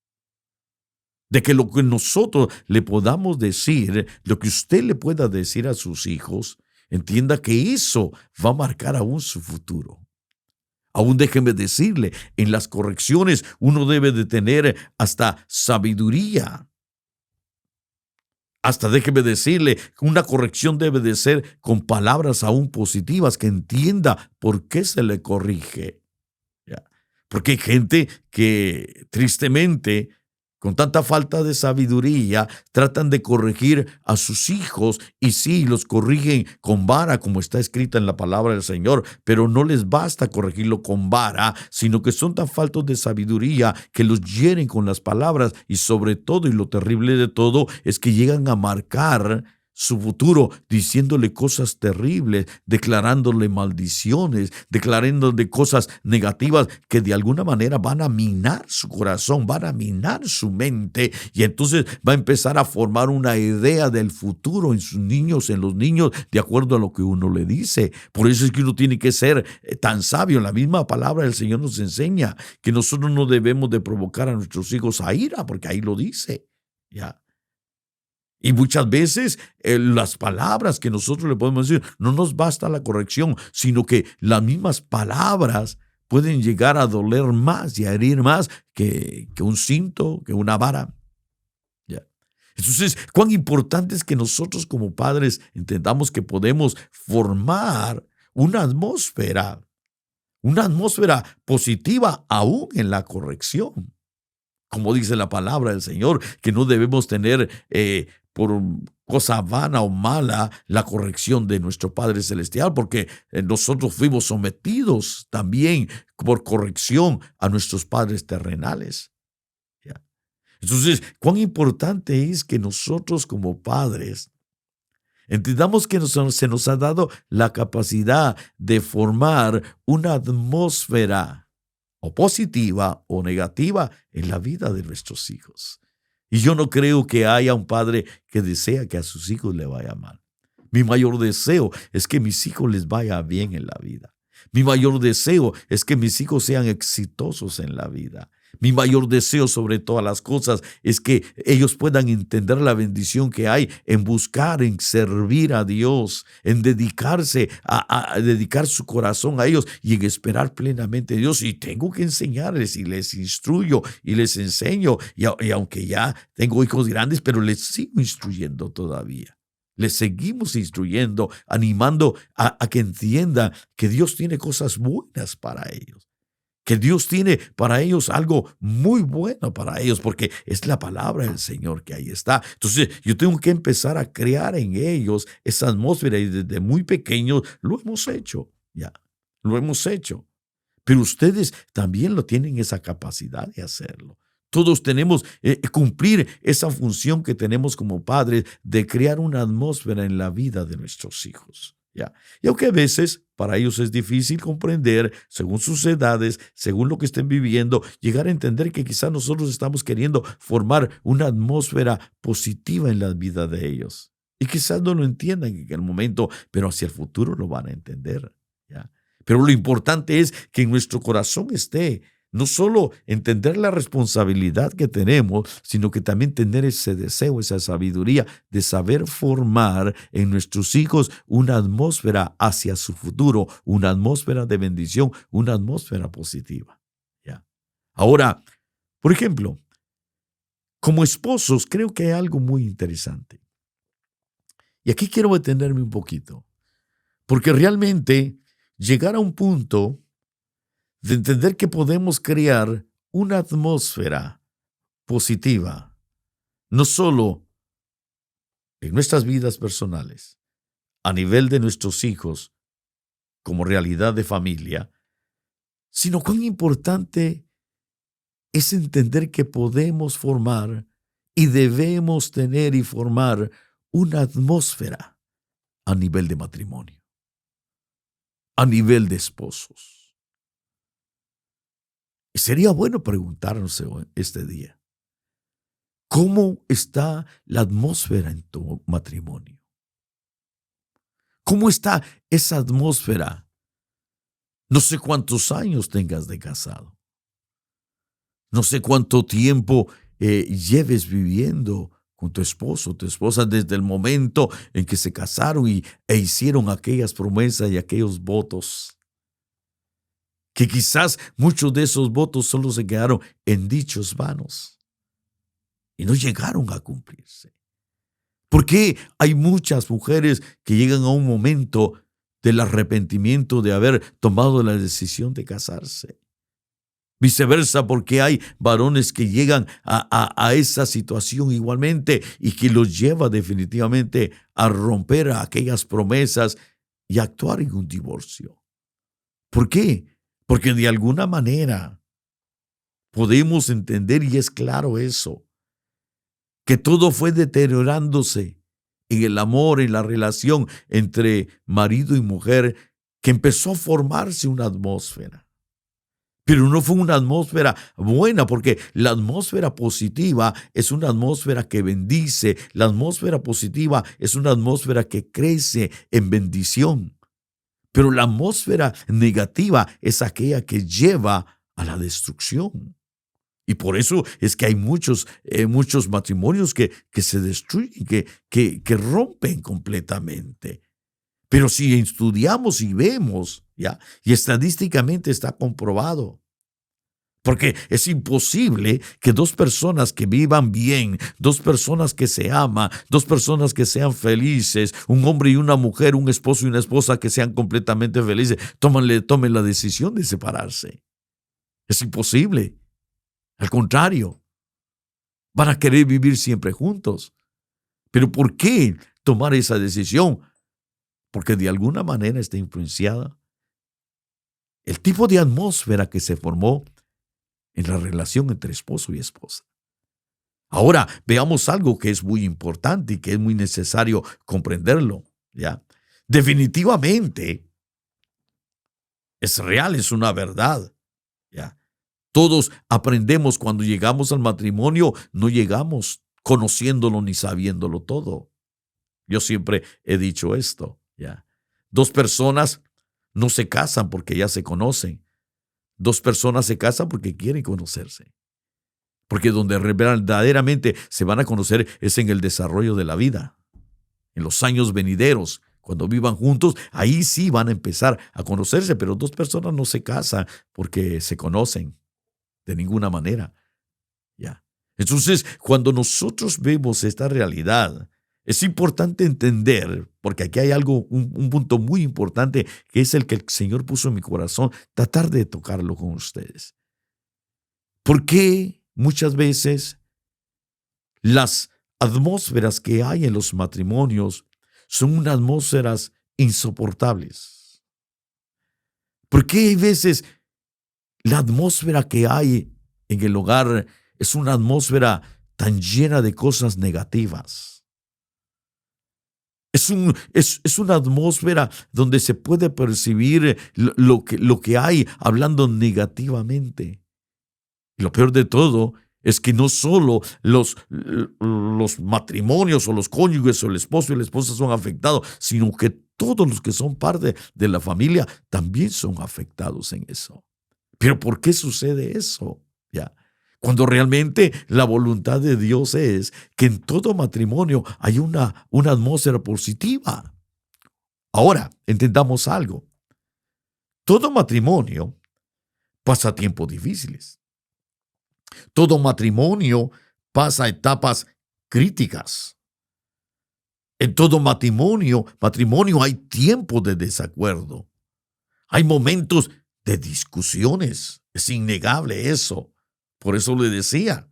De que lo que nosotros le podamos decir, lo que usted le pueda decir a sus hijos, entienda que eso va a marcar aún su futuro. Aún déjeme decirle, en las correcciones uno debe de tener hasta sabiduría. Hasta déjeme decirle, una corrección debe de ser con palabras aún positivas, que entienda por qué se le corrige. Porque hay gente que tristemente, con tanta falta de sabiduría, tratan de corregir a sus hijos y sí, los corrigen con vara, como está escrita en la palabra del Señor, pero no les basta corregirlo con vara, sino que son tan faltos de sabiduría que los hieren con las palabras y sobre todo, y lo terrible de todo, es que llegan a marcar su futuro diciéndole cosas terribles, declarándole maldiciones, declarándole cosas negativas que de alguna manera van a minar su corazón, van a minar su mente, y entonces va a empezar a formar una idea del futuro en sus niños, en los niños, de acuerdo a lo que uno le dice. Por eso es que uno tiene que ser tan sabio. La misma palabra del Señor nos enseña que nosotros no debemos de provocar a nuestros hijos a ira, porque ahí lo dice, ¿ya? Y muchas veces las palabras que nosotros le podemos decir, no nos basta la corrección, sino que las mismas palabras pueden llegar a doler más y a herir más que un cinto, que una vara. ¿Ya? Entonces, cuán importante es que nosotros como padres entendamos que podemos formar una atmósfera positiva aún en la corrección. Como dice la palabra del Señor, que no debemos tener por cosa vana o mala la corrección de nuestro Padre Celestial, porque nosotros fuimos sometidos también por corrección a nuestros padres terrenales. ¿Ya? Entonces, cuán importante es que nosotros como padres entendamos que se nos ha dado la capacidad de formar una atmósfera o positiva o negativa en la vida de nuestros hijos. Y yo no creo que haya un padre que desea que a sus hijos le vaya mal. Mi mayor deseo es que mis hijos les vaya bien en la vida. Mi mayor deseo es que mis hijos sean exitosos en la vida. Mi mayor deseo sobre todas las cosas es que ellos puedan entender la bendición que hay en buscar, en servir a Dios, en dedicarse a dedicar su corazón a ellos y en esperar plenamente a Dios. Y tengo que enseñarles y les instruyo y les enseño. Y aunque ya tengo hijos grandes, pero les sigo instruyendo todavía. Les seguimos instruyendo, animando a que entiendan que Dios tiene cosas buenas para ellos. Que Dios tiene para ellos algo muy bueno para ellos, porque es la palabra del Señor que ahí está. Entonces, yo tengo que empezar a crear en ellos esa atmósfera, y desde muy pequeños lo hemos hecho, ya, lo hemos hecho. Pero ustedes también lo tienen esa capacidad de hacerlo. Todos tenemos que cumplir esa función que tenemos como padres de crear una atmósfera en la vida de nuestros hijos. ¿Ya? Y aunque a veces para ellos es difícil comprender, según sus edades, según lo que estén viviendo, llegar a entender que quizás nosotros estamos queriendo formar una atmósfera positiva en la vida de ellos. Y quizás no lo entiendan en el momento, pero hacia el futuro lo van a entender. ¿Ya? Pero lo importante es que en nuestro corazón esté no solo entender la responsabilidad que tenemos, sino que también tener ese deseo, esa sabiduría de saber formar en nuestros hijos una atmósfera hacia su futuro, una atmósfera de bendición, una atmósfera positiva. ¿Ya? Ahora, por ejemplo, como esposos, creo que hay algo muy interesante. Y aquí quiero detenerme un poquito, porque realmente llegar a un punto de entender que podemos crear una atmósfera positiva, no solo en nuestras vidas personales, a nivel de nuestros hijos, como realidad de familia, sino cuán importante es entender que podemos formar y debemos tener y formar una atmósfera a nivel de matrimonio, a nivel de esposos. Y sería bueno preguntarnos este día, ¿cómo está la atmósfera en tu matrimonio? ¿Cómo está esa atmósfera? No sé cuántos años tengas de casado. No sé cuánto tiempo lleves viviendo con tu esposo, tu esposa, desde el momento en que se casaron e hicieron aquellas promesas y aquellos votos. Que quizás muchos de esos votos solo se quedaron en dichos vanos y no llegaron a cumplirse. ¿Por qué hay muchas mujeres que llegan a un momento del arrepentimiento de haber tomado la decisión de casarse? Viceversa, porque hay varones que llegan a esa situación igualmente y que los lleva definitivamente a romper aquellas promesas y a actuar en un divorcio. ¿Por qué? Porque de alguna manera podemos entender, y es claro eso, que todo fue deteriorándose en el amor, en la relación entre marido y mujer, que empezó a formarse una atmósfera. Pero no fue una atmósfera buena, porque la atmósfera positiva es una atmósfera que bendice, la atmósfera positiva es una atmósfera que crece en bendición. Pero la atmósfera negativa es aquella que lleva a la destrucción. Y por eso es que hay muchos matrimonios que se destruyen, que rompen completamente. Pero si estudiamos y vemos, ¿ya? Y estadísticamente está comprobado, porque es imposible que dos personas que vivan bien, dos personas que se aman, dos personas que sean felices, un hombre y una mujer, un esposo y una esposa que sean completamente felices, tomen la decisión de separarse. Es imposible. Al contrario, van a querer vivir siempre juntos. ¿Pero por qué tomar esa decisión? Porque de alguna manera está influenciada el tipo de atmósfera que se formó en la relación entre esposo y esposa. Ahora, veamos algo que es muy importante y que es muy necesario comprenderlo, ¿ya? Definitivamente es real, es una verdad, ¿ya? Todos aprendemos cuando llegamos al matrimonio, no llegamos conociéndolo ni sabiéndolo todo. Yo siempre he dicho esto, ¿ya? Dos personas no se casan porque ya se conocen. Dos personas se casan porque quieren conocerse. Porque donde verdaderamente se van a conocer es en el desarrollo de la vida. En los años venideros, cuando vivan juntos, ahí sí van a empezar a conocerse, pero dos personas no se casan porque se conocen de ninguna manera. ¿Ya? Entonces, cuando nosotros vemos esta realidad, es importante entender, porque aquí hay algo, un punto muy importante, que es el que el Señor puso en mi corazón, tratar de tocarlo con ustedes. ¿Por qué muchas veces las atmósferas que hay en los matrimonios son unas atmósferas insoportables? ¿Por qué hay veces la atmósfera que hay en el hogar es una atmósfera tan llena de cosas negativas? Es una atmósfera donde se puede percibir lo que hay hablando negativamente. Y lo peor de todo es que no solo los matrimonios o los cónyuges o el esposo y la esposa son afectados, sino que todos los que son parte de la familia también son afectados en eso. ¿Pero por qué sucede eso? ¿Ya? Cuando realmente la voluntad de Dios es que en todo matrimonio hay una atmósfera positiva. Ahora, entendamos algo. Todo matrimonio pasa tiempos difíciles. Todo matrimonio pasa etapas críticas. En todo matrimonio hay tiempos de desacuerdo. Hay momentos de discusiones. Es innegable eso. Por eso le decía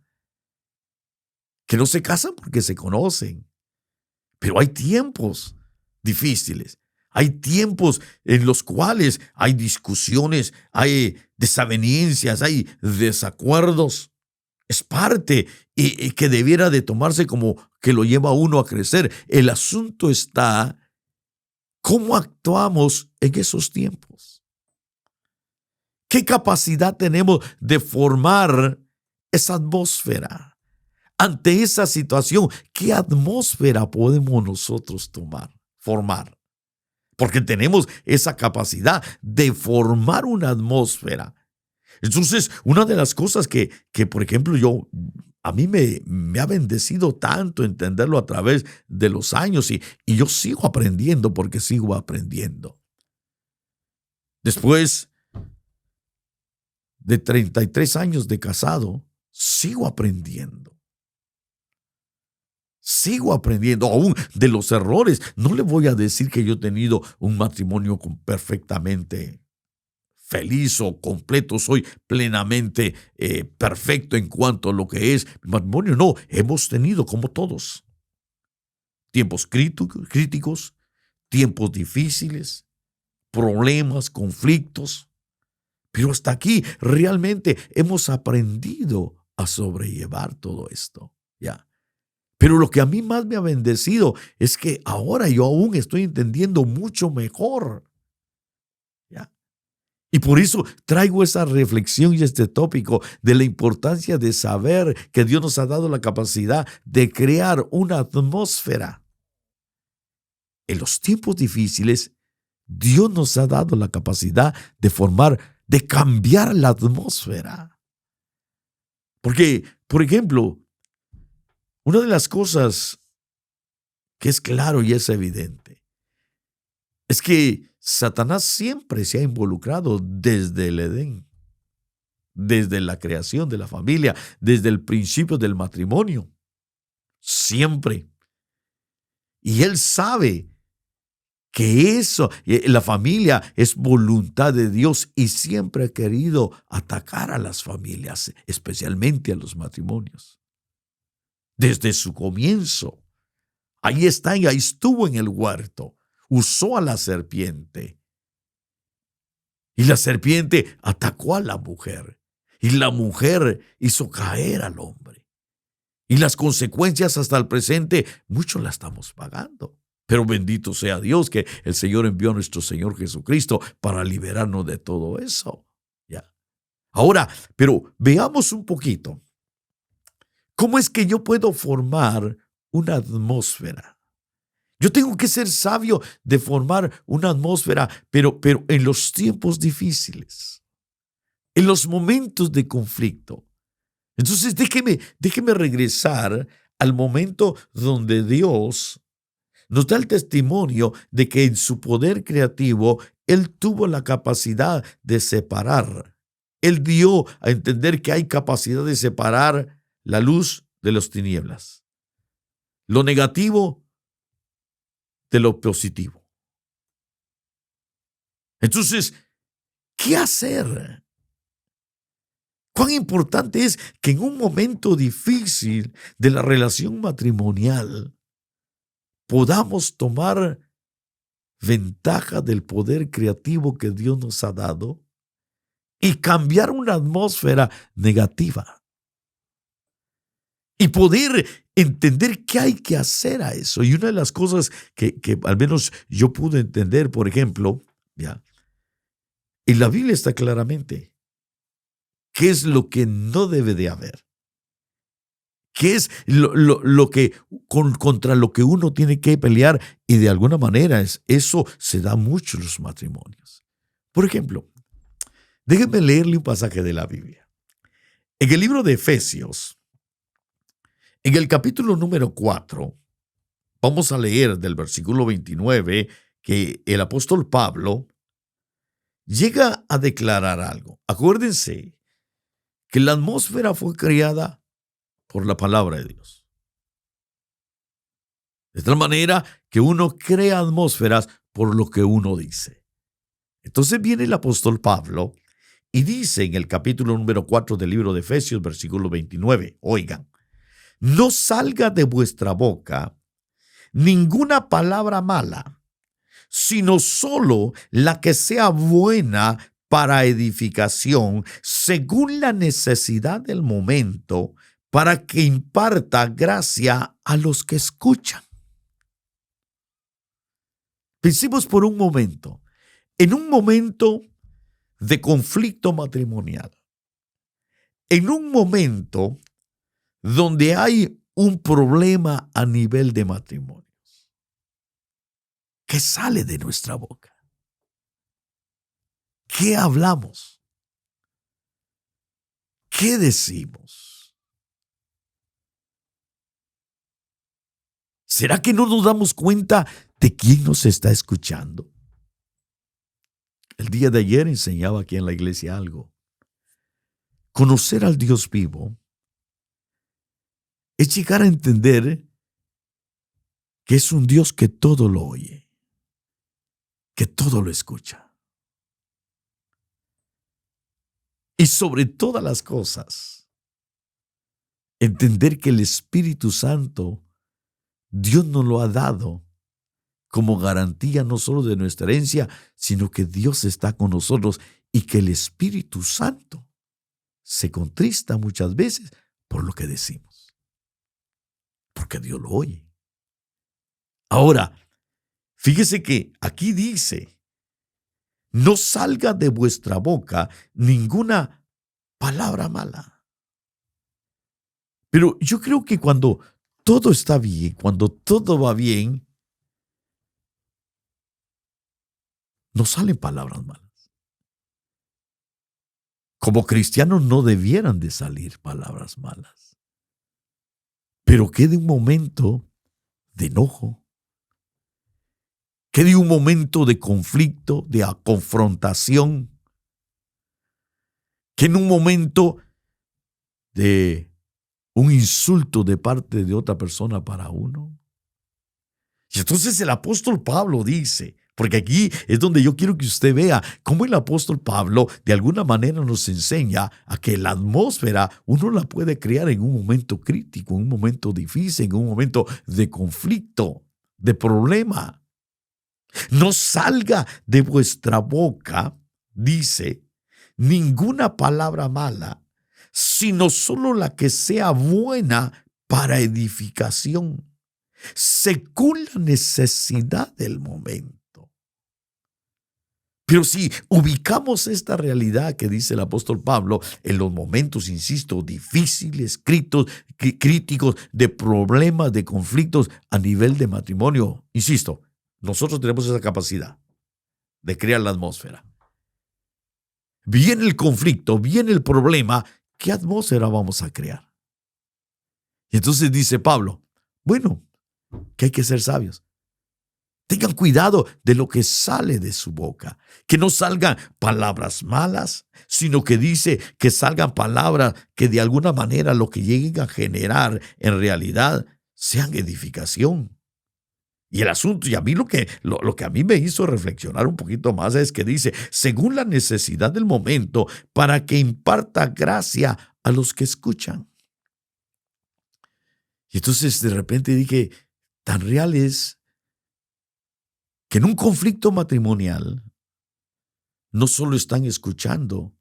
que no se casan porque se conocen. Pero hay tiempos difíciles. Hay tiempos en los cuales hay discusiones, hay desavenencias, hay desacuerdos. Es parte y que debiera de tomarse como que lo lleva a uno a crecer. El asunto está cómo actuamos en esos tiempos. ¿Qué capacidad tenemos de formar esa atmósfera? Ante esa situación, ¿qué atmósfera podemos nosotros formar? Porque tenemos esa capacidad de formar una atmósfera. Entonces, una de las cosas que por ejemplo, a mí me ha bendecido tanto entenderlo a través de los años y yo sigo aprendiendo porque sigo aprendiendo. Después de 33 años de casado, sigo aprendiendo. Sigo aprendiendo aún de los errores. No le voy a decir que yo he tenido un matrimonio perfectamente feliz o completo, soy plenamente perfecto en cuanto a lo que es mi matrimonio. No, hemos tenido, como todos, tiempos críticos, tiempos difíciles, problemas, conflictos. Pero hasta aquí realmente hemos aprendido a sobrellevar todo esto. ¿Ya? Pero lo que a mí más me ha bendecido es que ahora yo aún estoy entendiendo mucho mejor. ¿Ya? Y por eso traigo esa reflexión y este tópico de la importancia de saber que Dios nos ha dado la capacidad de crear una atmósfera. En los tiempos difíciles, Dios nos ha dado la capacidad de cambiar la atmósfera. Porque, por ejemplo, una de las cosas que es claro y es evidente es que Satanás siempre se ha involucrado desde el Edén, desde la creación de la familia, desde el principio del matrimonio. Siempre. Y él sabe que la familia es voluntad de Dios y siempre ha querido atacar a las familias, especialmente a los matrimonios. Desde su comienzo. Ahí está y ahí estuvo en el huerto. Usó a la serpiente. Y la serpiente atacó a la mujer. Y la mujer hizo caer al hombre. Y las consecuencias hasta el presente, mucho las estamos pagando. Pero bendito sea Dios que el Señor envió a nuestro Señor Jesucristo para liberarnos de todo eso. ¿Ya? Ahora, pero veamos un poquito. ¿Cómo es que yo puedo formar una atmósfera? Yo tengo que ser sabio de formar una atmósfera, pero en los tiempos difíciles, en los momentos de conflicto. Entonces déjeme regresar al momento donde Dios nos da el testimonio de que en su poder creativo, Él tuvo la capacidad de separar. Él dio a entender que hay capacidad de separar la luz de las tinieblas, lo negativo de lo positivo. Entonces, ¿qué hacer? Cuán importante es que en un momento difícil de la relación matrimonial podamos tomar ventaja del poder creativo que Dios nos ha dado y cambiar una atmósfera negativa. Y poder entender qué hay que hacer a eso. Y una de las cosas que al menos yo pude entender, por ejemplo, ¿ya? En la Biblia está claramente qué es lo que no debe de haber. ¿Qué es lo que contra lo que uno tiene que pelear? Y de alguna manera eso se da mucho en los matrimonios. Por ejemplo, déjenme leerle un pasaje de la Biblia. En el libro de Efesios, en el capítulo número 4, vamos a leer del versículo 29 que el apóstol Pablo llega a declarar algo. Acuérdense que la atmósfera fue creada por la palabra de Dios. De tal manera que uno crea atmósferas por lo que uno dice. Entonces viene el apóstol Pablo y dice en el capítulo número 4 del libro de Efesios, versículo 29, oigan, no salga de vuestra boca ninguna palabra mala, sino solo la que sea buena para edificación, según la necesidad del momento, para que imparta gracia a los que escuchan. Pensemos por un momento, en un momento de conflicto matrimonial, en un momento donde hay un problema a nivel de matrimonio. ¿Qué sale de nuestra boca? ¿Qué hablamos? ¿Qué decimos? ¿Será que no nos damos cuenta de quién nos está escuchando? El día de ayer enseñaba aquí en la iglesia algo. Conocer al Dios vivo es llegar a entender que es un Dios que todo lo oye, que todo lo escucha. Y sobre todas las cosas, entender que el Espíritu Santo, Dios nos lo ha dado como garantía no solo de nuestra herencia, sino que Dios está con nosotros y que el Espíritu Santo se contrista muchas veces por lo que decimos, porque Dios lo oye. Ahora, fíjese que aquí dice, no salga de vuestra boca ninguna palabra mala. Pero yo creo que cuando todo está bien, cuando todo va bien, no salen palabras malas. Como cristianos no debieran de salir palabras malas. Pero que de un momento de enojo, que de un momento de conflicto, de confrontación, que en un momento de un insulto de parte de otra persona para uno. Y entonces el apóstol Pablo dice, porque aquí es donde yo quiero que usted vea cómo el apóstol Pablo de alguna manera nos enseña a que la atmósfera uno la puede crear en un momento crítico, en un momento difícil, en un momento de conflicto, de problema. No salga de vuestra boca, dice, ninguna palabra mala, sino solo la que sea buena para edificación, según la necesidad del momento. Pero si ubicamos esta realidad que dice el apóstol Pablo en los momentos, insisto, difíciles, críticos, de problemas, de conflictos a nivel de matrimonio, insisto, nosotros tenemos esa capacidad de crear la atmósfera. Viene el conflicto, viene el problema, ¿qué atmósfera vamos a crear? Y entonces dice Pablo, bueno, que hay que ser sabios. Tengan cuidado de lo que sale de su boca, que no salgan palabras malas, sino que dice que salgan palabras que de alguna manera lo que lleguen a generar en realidad sean edificación. Y el asunto, y a mí lo que a mí me hizo reflexionar un poquito más es que dice, según la necesidad del momento, para que imparta gracia a los que escuchan. Y entonces de repente dije, tan real es que en un conflicto matrimonial no solo están escuchando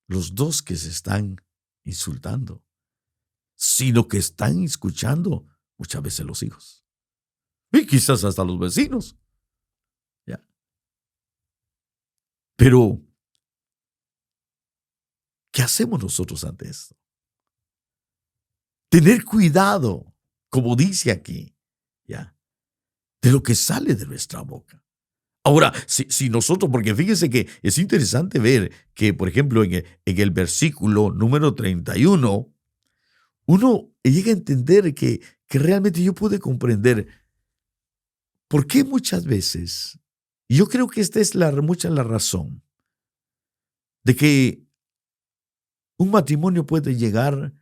los dos que se están insultando, sino que están escuchando muchas veces los hijos. Y quizás hasta los vecinos. ¿Ya? Pero, ¿qué hacemos nosotros ante esto? Tener cuidado, como dice aquí, ¿ya? De lo que sale de nuestra boca. Ahora, si nosotros, porque fíjense que es interesante ver que, por ejemplo, en el versículo número 31, uno llega a entender que realmente yo pude comprender por qué muchas veces, y yo creo que esta es mucha la razón, de que un matrimonio puede llegar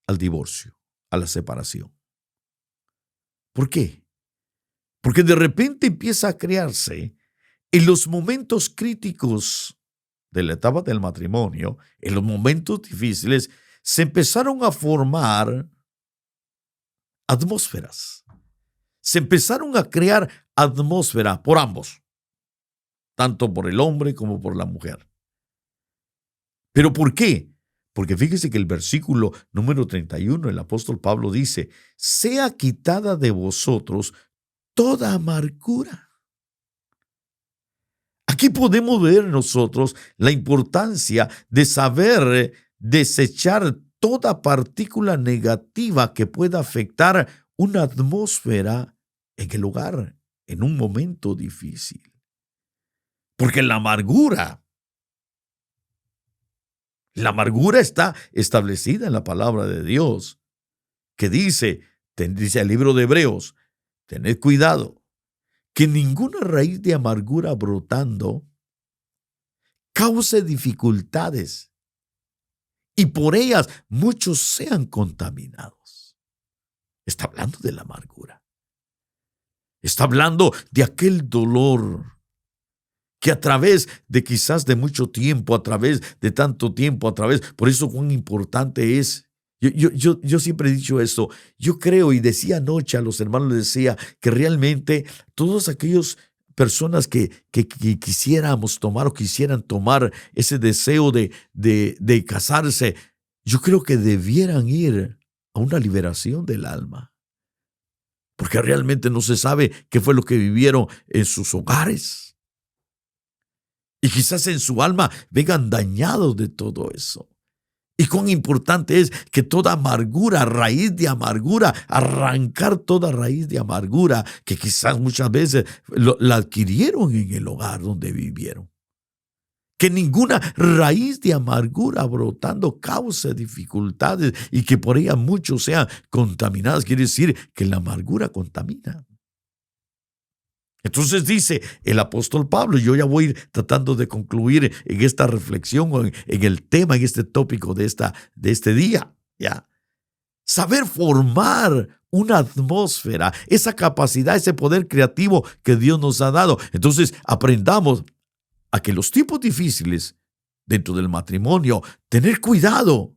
al divorcio, a la separación. ¿Por qué? Porque de repente empieza a crearse en los momentos críticos de la etapa del matrimonio, en los momentos difíciles, se empezaron a formar atmósferas. Se empezaron a crear atmósfera por ambos, tanto por el hombre como por la mujer. ¿Pero por qué? Porque fíjese que el versículo número 31, el apóstol Pablo dice, sea quitada de vosotros toda amargura. Aquí podemos ver nosotros la importancia de saber desechar toda partícula negativa que pueda afectar una atmósfera en el hogar, en un momento difícil. Porque la amargura está establecida en la palabra de Dios, que dice el libro de Hebreos, tened cuidado, que ninguna raíz de amargura brotando cause dificultades y por ellas muchos sean contaminados. Está hablando de la amargura. Está hablando de aquel dolor que a través de quizás de mucho tiempo, a través de tanto tiempo, por eso cuán importante es. Yo siempre he dicho esto, yo creo y decía anoche a los hermanos, les decía que realmente todas aquellas personas que quisiéramos tomar o quisieran tomar ese deseo de casarse, yo creo que debieran ir a una liberación del alma. Porque realmente no se sabe qué fue lo que vivieron en sus hogares. Y quizás en su alma vengan dañados de todo eso. Y cuán importante es que toda amargura, raíz de amargura, arrancar toda raíz de amargura que quizás muchas veces la adquirieron en el hogar donde vivieron. Que ninguna raíz de amargura brotando cause dificultades y que por ella muchos sean contaminados. Quiere decir que la amargura contamina. Entonces dice el apóstol Pablo, yo ya voy a ir tratando de concluir en esta reflexión, en el tema, en este tópico de este día, ¿ya? Saber formar una atmósfera, esa capacidad, ese poder creativo que Dios nos ha dado. Entonces aprendamos a que los tiempos difíciles dentro del matrimonio, tener cuidado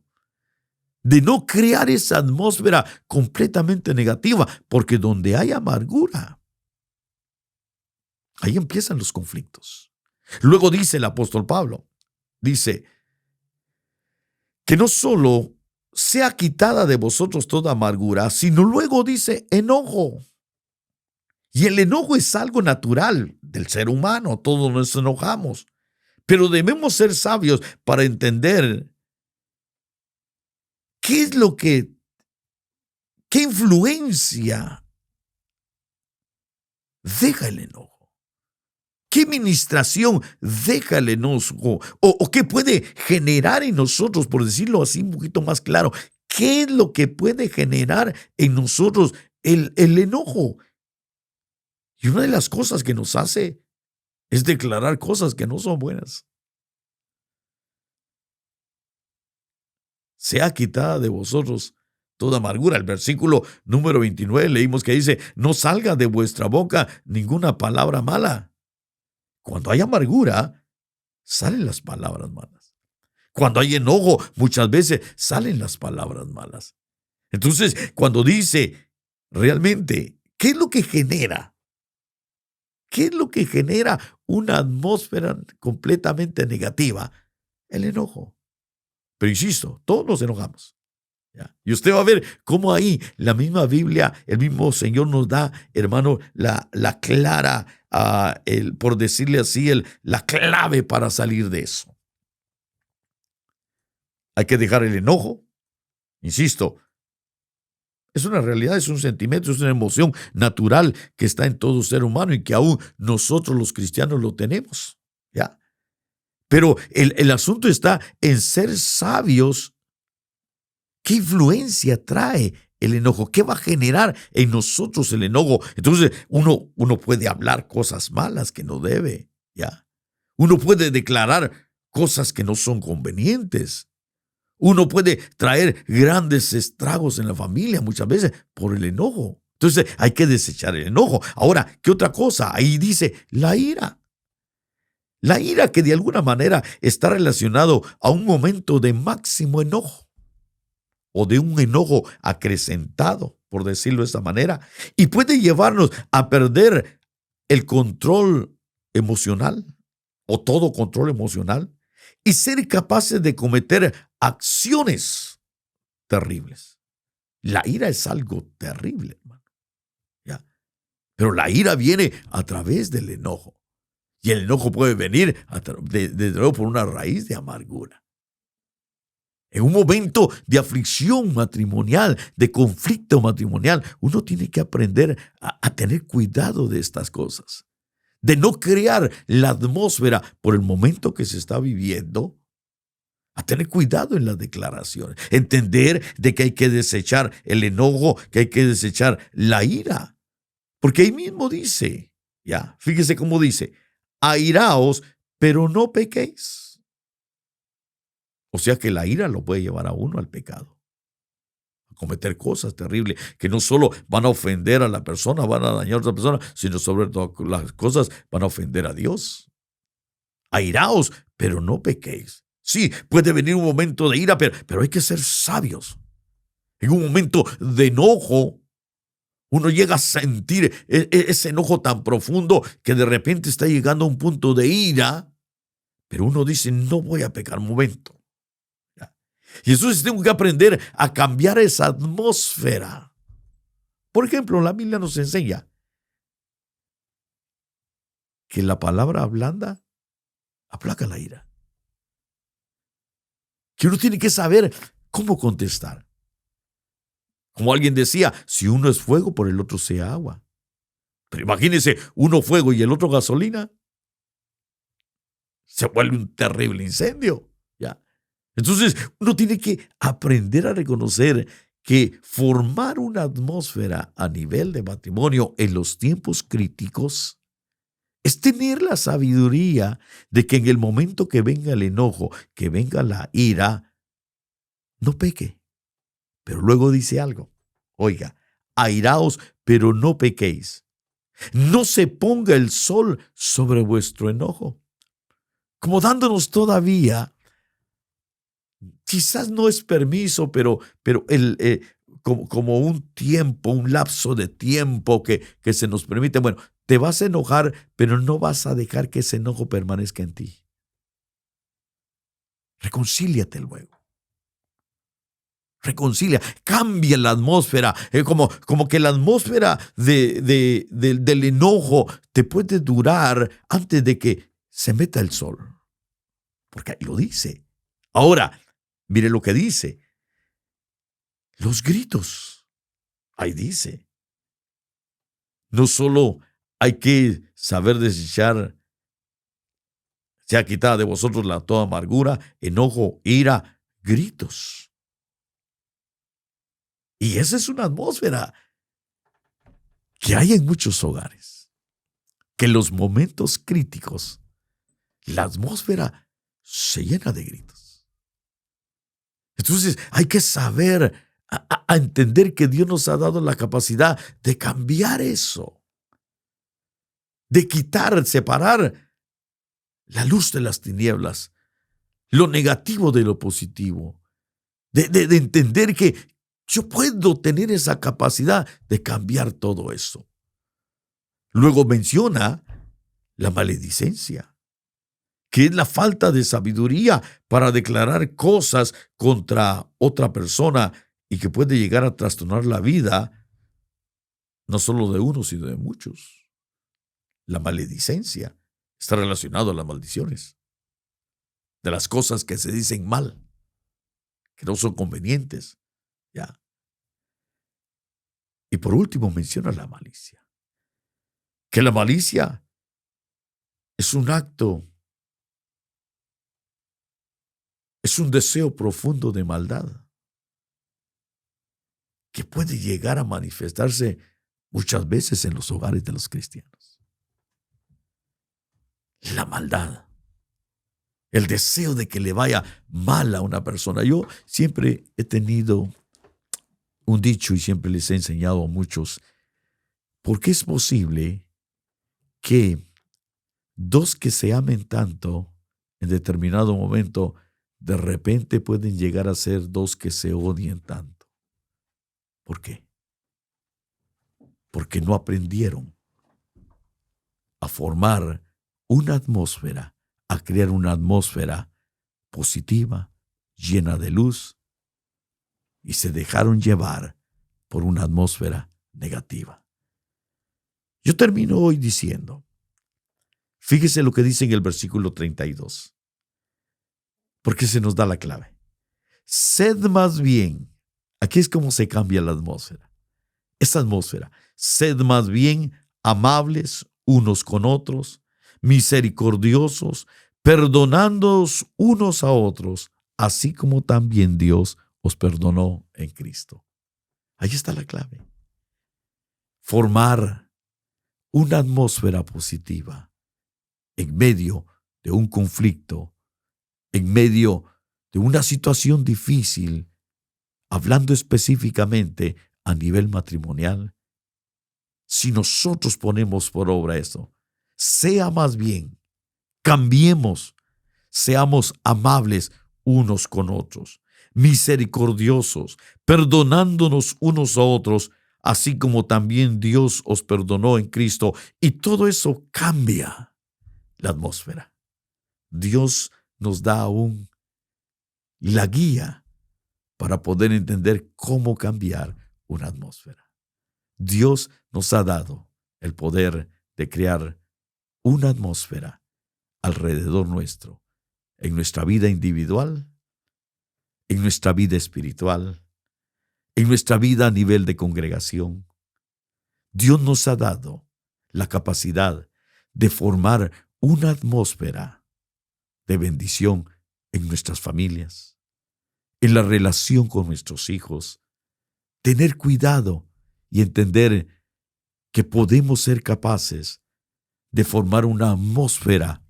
de no crear esa atmósfera completamente negativa, porque donde hay amargura, ahí empiezan los conflictos. Luego dice el apóstol Pablo, dice que no solo sea quitada de vosotros toda amargura, sino luego dice enojo. Y el enojo es algo natural del ser humano, todos nos enojamos. Pero debemos ser sabios para entender qué influencia deja el enojo. ¿Qué ministración deja el enojo? ¿O qué puede generar en nosotros, por decirlo así un poquito más claro? ¿Qué es lo que puede generar en nosotros el enojo? Y una de las cosas que nos hace es declarar cosas que no son buenas. Sea quitada de vosotros toda amargura. El versículo número 29 leímos que dice, no salga de vuestra boca ninguna palabra mala. Cuando hay amargura, salen las palabras malas. Cuando hay enojo, muchas veces salen las palabras malas. Entonces, cuando dice realmente, ¿qué es lo que genera? ¿Qué es lo que genera una atmósfera completamente negativa? El enojo. Pero insisto, todos nos enojamos. ¿Ya? Y usted va a ver cómo ahí la misma Biblia, el mismo Señor nos da, hermano, la clara, por decirle así, la clave para salir de eso. Hay que dejar el enojo, insisto, Es una realidad, es un sentimiento, es una emoción natural que está en todo ser humano y que aún nosotros los cristianos lo tenemos, ¿ya? Pero el asunto está en ser sabios. ¿Qué influencia trae el enojo? ¿Qué va a generar en nosotros el enojo? Entonces, uno puede hablar cosas malas que no debe, ¿ya? Uno puede declarar cosas que no son convenientes. Uno puede traer grandes estragos en la familia muchas veces por el enojo. Entonces, hay que desechar el enojo. Ahora, ¿qué otra cosa? Ahí dice la ira. La ira que de alguna manera está relacionado a un momento de máximo enojo o de un enojo acrecentado, por decirlo de esta manera, y puede llevarnos a perder el control emocional o todo control emocional y ser capaces de cometer acciones terribles. La ira es algo terrible, hermano, ¿ya? Pero la ira viene a través del enojo. Y el enojo puede venir de nuevo por una raíz de amargura. En un momento de aflicción matrimonial, de conflicto matrimonial, uno tiene que aprender a tener cuidado de estas cosas, de no crear la atmósfera por el momento que se está viviendo, a tener cuidado en las declaraciones, entender de que hay que desechar el enojo, que hay que desechar la ira, porque ahí mismo dice, ya, fíjese cómo dice, airaos, pero no pequéis. O sea que la ira lo puede llevar a uno al pecado, a cometer cosas terribles que no solo van a ofender a la persona, van a dañar a otra persona, sino sobre todo las cosas van a ofender a Dios. Airaos, pero no pequéis. Sí, puede venir un momento de ira, pero hay que ser sabios. En un momento de enojo, uno llega a sentir ese enojo tan profundo que de repente está llegando a un punto de ira, pero uno dice, no voy a pecar un momento. Y entonces tengo que aprender a cambiar esa atmósfera. Por ejemplo, la Biblia nos enseña que la palabra blanda aplaca la ira. Que uno tiene que saber cómo contestar. Como alguien decía, si uno es fuego, por el otro sea agua. Pero imagínense, uno fuego y el otro gasolina, se vuelve un terrible incendio, ¿ya? Entonces, uno tiene que aprender a reconocer que formar una atmósfera a nivel de matrimonio en los tiempos críticos es tener la sabiduría de que en el momento que venga el enojo, que venga la ira, no peque. Pero luego dice algo. Oiga, airaos, pero no pequéis. No se ponga el sol sobre vuestro enojo. Como dándonos todavía, quizás no es permiso, pero como un tiempo, un lapso de tiempo que se nos permite. Bueno, te vas a enojar, pero no vas a dejar que ese enojo permanezca en ti. Reconcíliate luego. Reconcilia, cambia la atmósfera, como que la atmósfera del enojo te puede durar antes de que se meta el sol, porque ahí lo dice. Ahora, mire lo que dice, los gritos, ahí dice, no solo hay que saber desechar, sea quitada de vosotros la toda amargura, enojo, ira, gritos. Y esa es una atmósfera que hay en muchos hogares, que en los momentos críticos la atmósfera se llena de gritos. Entonces hay que saber a entender que Dios nos ha dado la capacidad de cambiar eso, de quitar, separar la luz de las tinieblas, lo negativo de lo positivo, de entender que yo puedo tener esa capacidad de cambiar todo eso. Luego menciona la maledicencia, que es la falta de sabiduría para declarar cosas contra otra persona y que puede llegar a trastornar la vida, no solo de uno, sino de muchos. La maledicencia está relacionada a las maldiciones, de las cosas que se dicen mal, que no son convenientes, ¿ya? Y por último menciona la malicia. Que la malicia es un acto, es un deseo profundo de maldad que puede llegar a manifestarse muchas veces en los hogares de los cristianos. La maldad, el deseo de que le vaya mal a una persona. Yo siempre he tenido un dicho y siempre les he enseñado a muchos, porque es posible que dos que se amen tanto en determinado momento de repente pueden llegar a ser dos que se odien tanto. ¿Por qué? Porque no aprendieron a formar una atmósfera, a crear una atmósfera positiva, llena de luz, y se dejaron llevar por una atmósfera negativa. Yo termino hoy diciendo, fíjese lo que dice en el versículo 32, porque se nos da la clave. Sed más bien, aquí es como se cambia la atmósfera. Esta atmósfera, sed más bien amables unos con otros, misericordiosos, perdonándoos unos a otros, así como también Dios os perdonó en Cristo. Ahí está la clave. Formar una atmósfera positiva en medio de un conflicto, en medio de una situación difícil, hablando específicamente a nivel matrimonial. Si nosotros ponemos por obra eso, sea más bien, cambiemos, seamos amables unos con otros, misericordiosos, perdonándonos unos a otros, así como también Dios os perdonó en Cristo. Y todo eso cambia la atmósfera. Dios nos da aún la guía para poder entender cómo cambiar una atmósfera. Dios nos ha dado el poder de crear una atmósfera alrededor nuestro, en nuestra vida individual, en nuestra vida espiritual, en nuestra vida a nivel de congregación. Dios nos ha dado la capacidad de formar una atmósfera de bendición en nuestras familias, en la relación con nuestros hijos. Tener cuidado y entender que podemos ser capaces de formar una atmósfera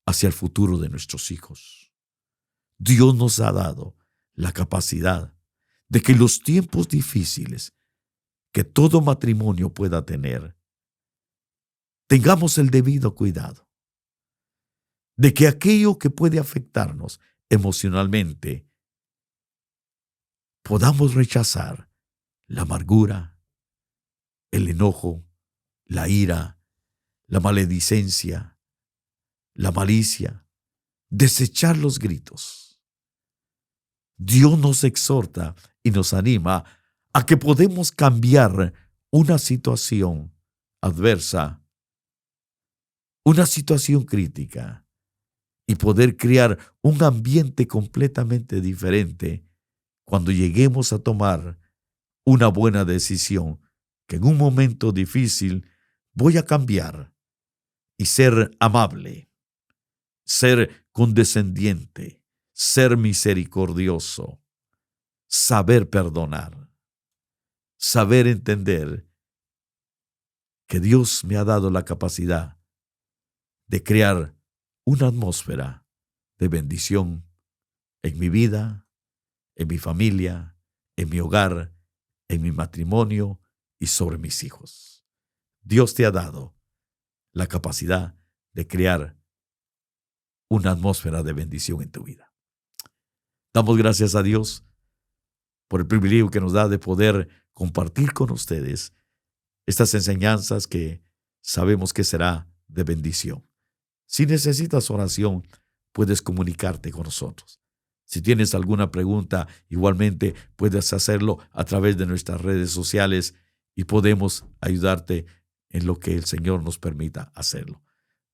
hacia el futuro de nuestros hijos. Dios nos ha dado la capacidad de que los tiempos difíciles que todo matrimonio pueda tener, tengamos el debido cuidado de que aquello que puede afectarnos emocionalmente podamos rechazar la amargura, el enojo, la ira, la maledicencia, la malicia, desechar los gritos. Dios nos exhorta y nos anima a que podemos cambiar una situación adversa, una situación crítica, y poder crear un ambiente completamente diferente cuando lleguemos a tomar una buena decisión, que en un momento difícil voy a cambiar y ser amable, ser condescendiente, ser misericordioso, saber perdonar, saber entender que Dios me ha dado la capacidad de crear una atmósfera de bendición en mi vida, en mi familia, en mi hogar, en mi matrimonio y sobre mis hijos. Dios te ha dado la capacidad de crear una atmósfera de bendición en tu vida. Damos gracias a Dios por el privilegio que nos da de poder compartir con ustedes estas enseñanzas que sabemos que será de bendición. Si necesitas oración, puedes comunicarte con nosotros. Si tienes alguna pregunta, igualmente puedes hacerlo a través de nuestras redes sociales y podemos ayudarte en lo que el Señor nos permita hacerlo.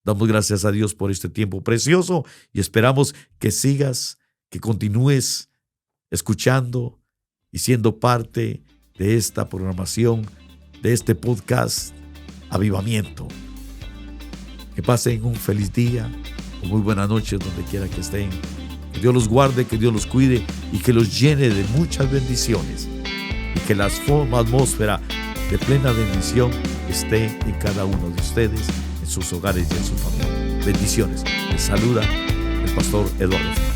Damos gracias a Dios por este tiempo precioso y esperamos que sigas, que continúes escuchando y siendo parte de esta programación de este podcast Avivamiento. Que pasen un feliz día o muy buena noche donde quiera que estén. Que Dios los guarde, que Dios los cuide y que los llene de muchas bendiciones. Y que la atmósfera de plena bendición esté en cada uno de ustedes, en sus hogares y en su familia. Bendiciones. Les saluda el pastor Eduardo.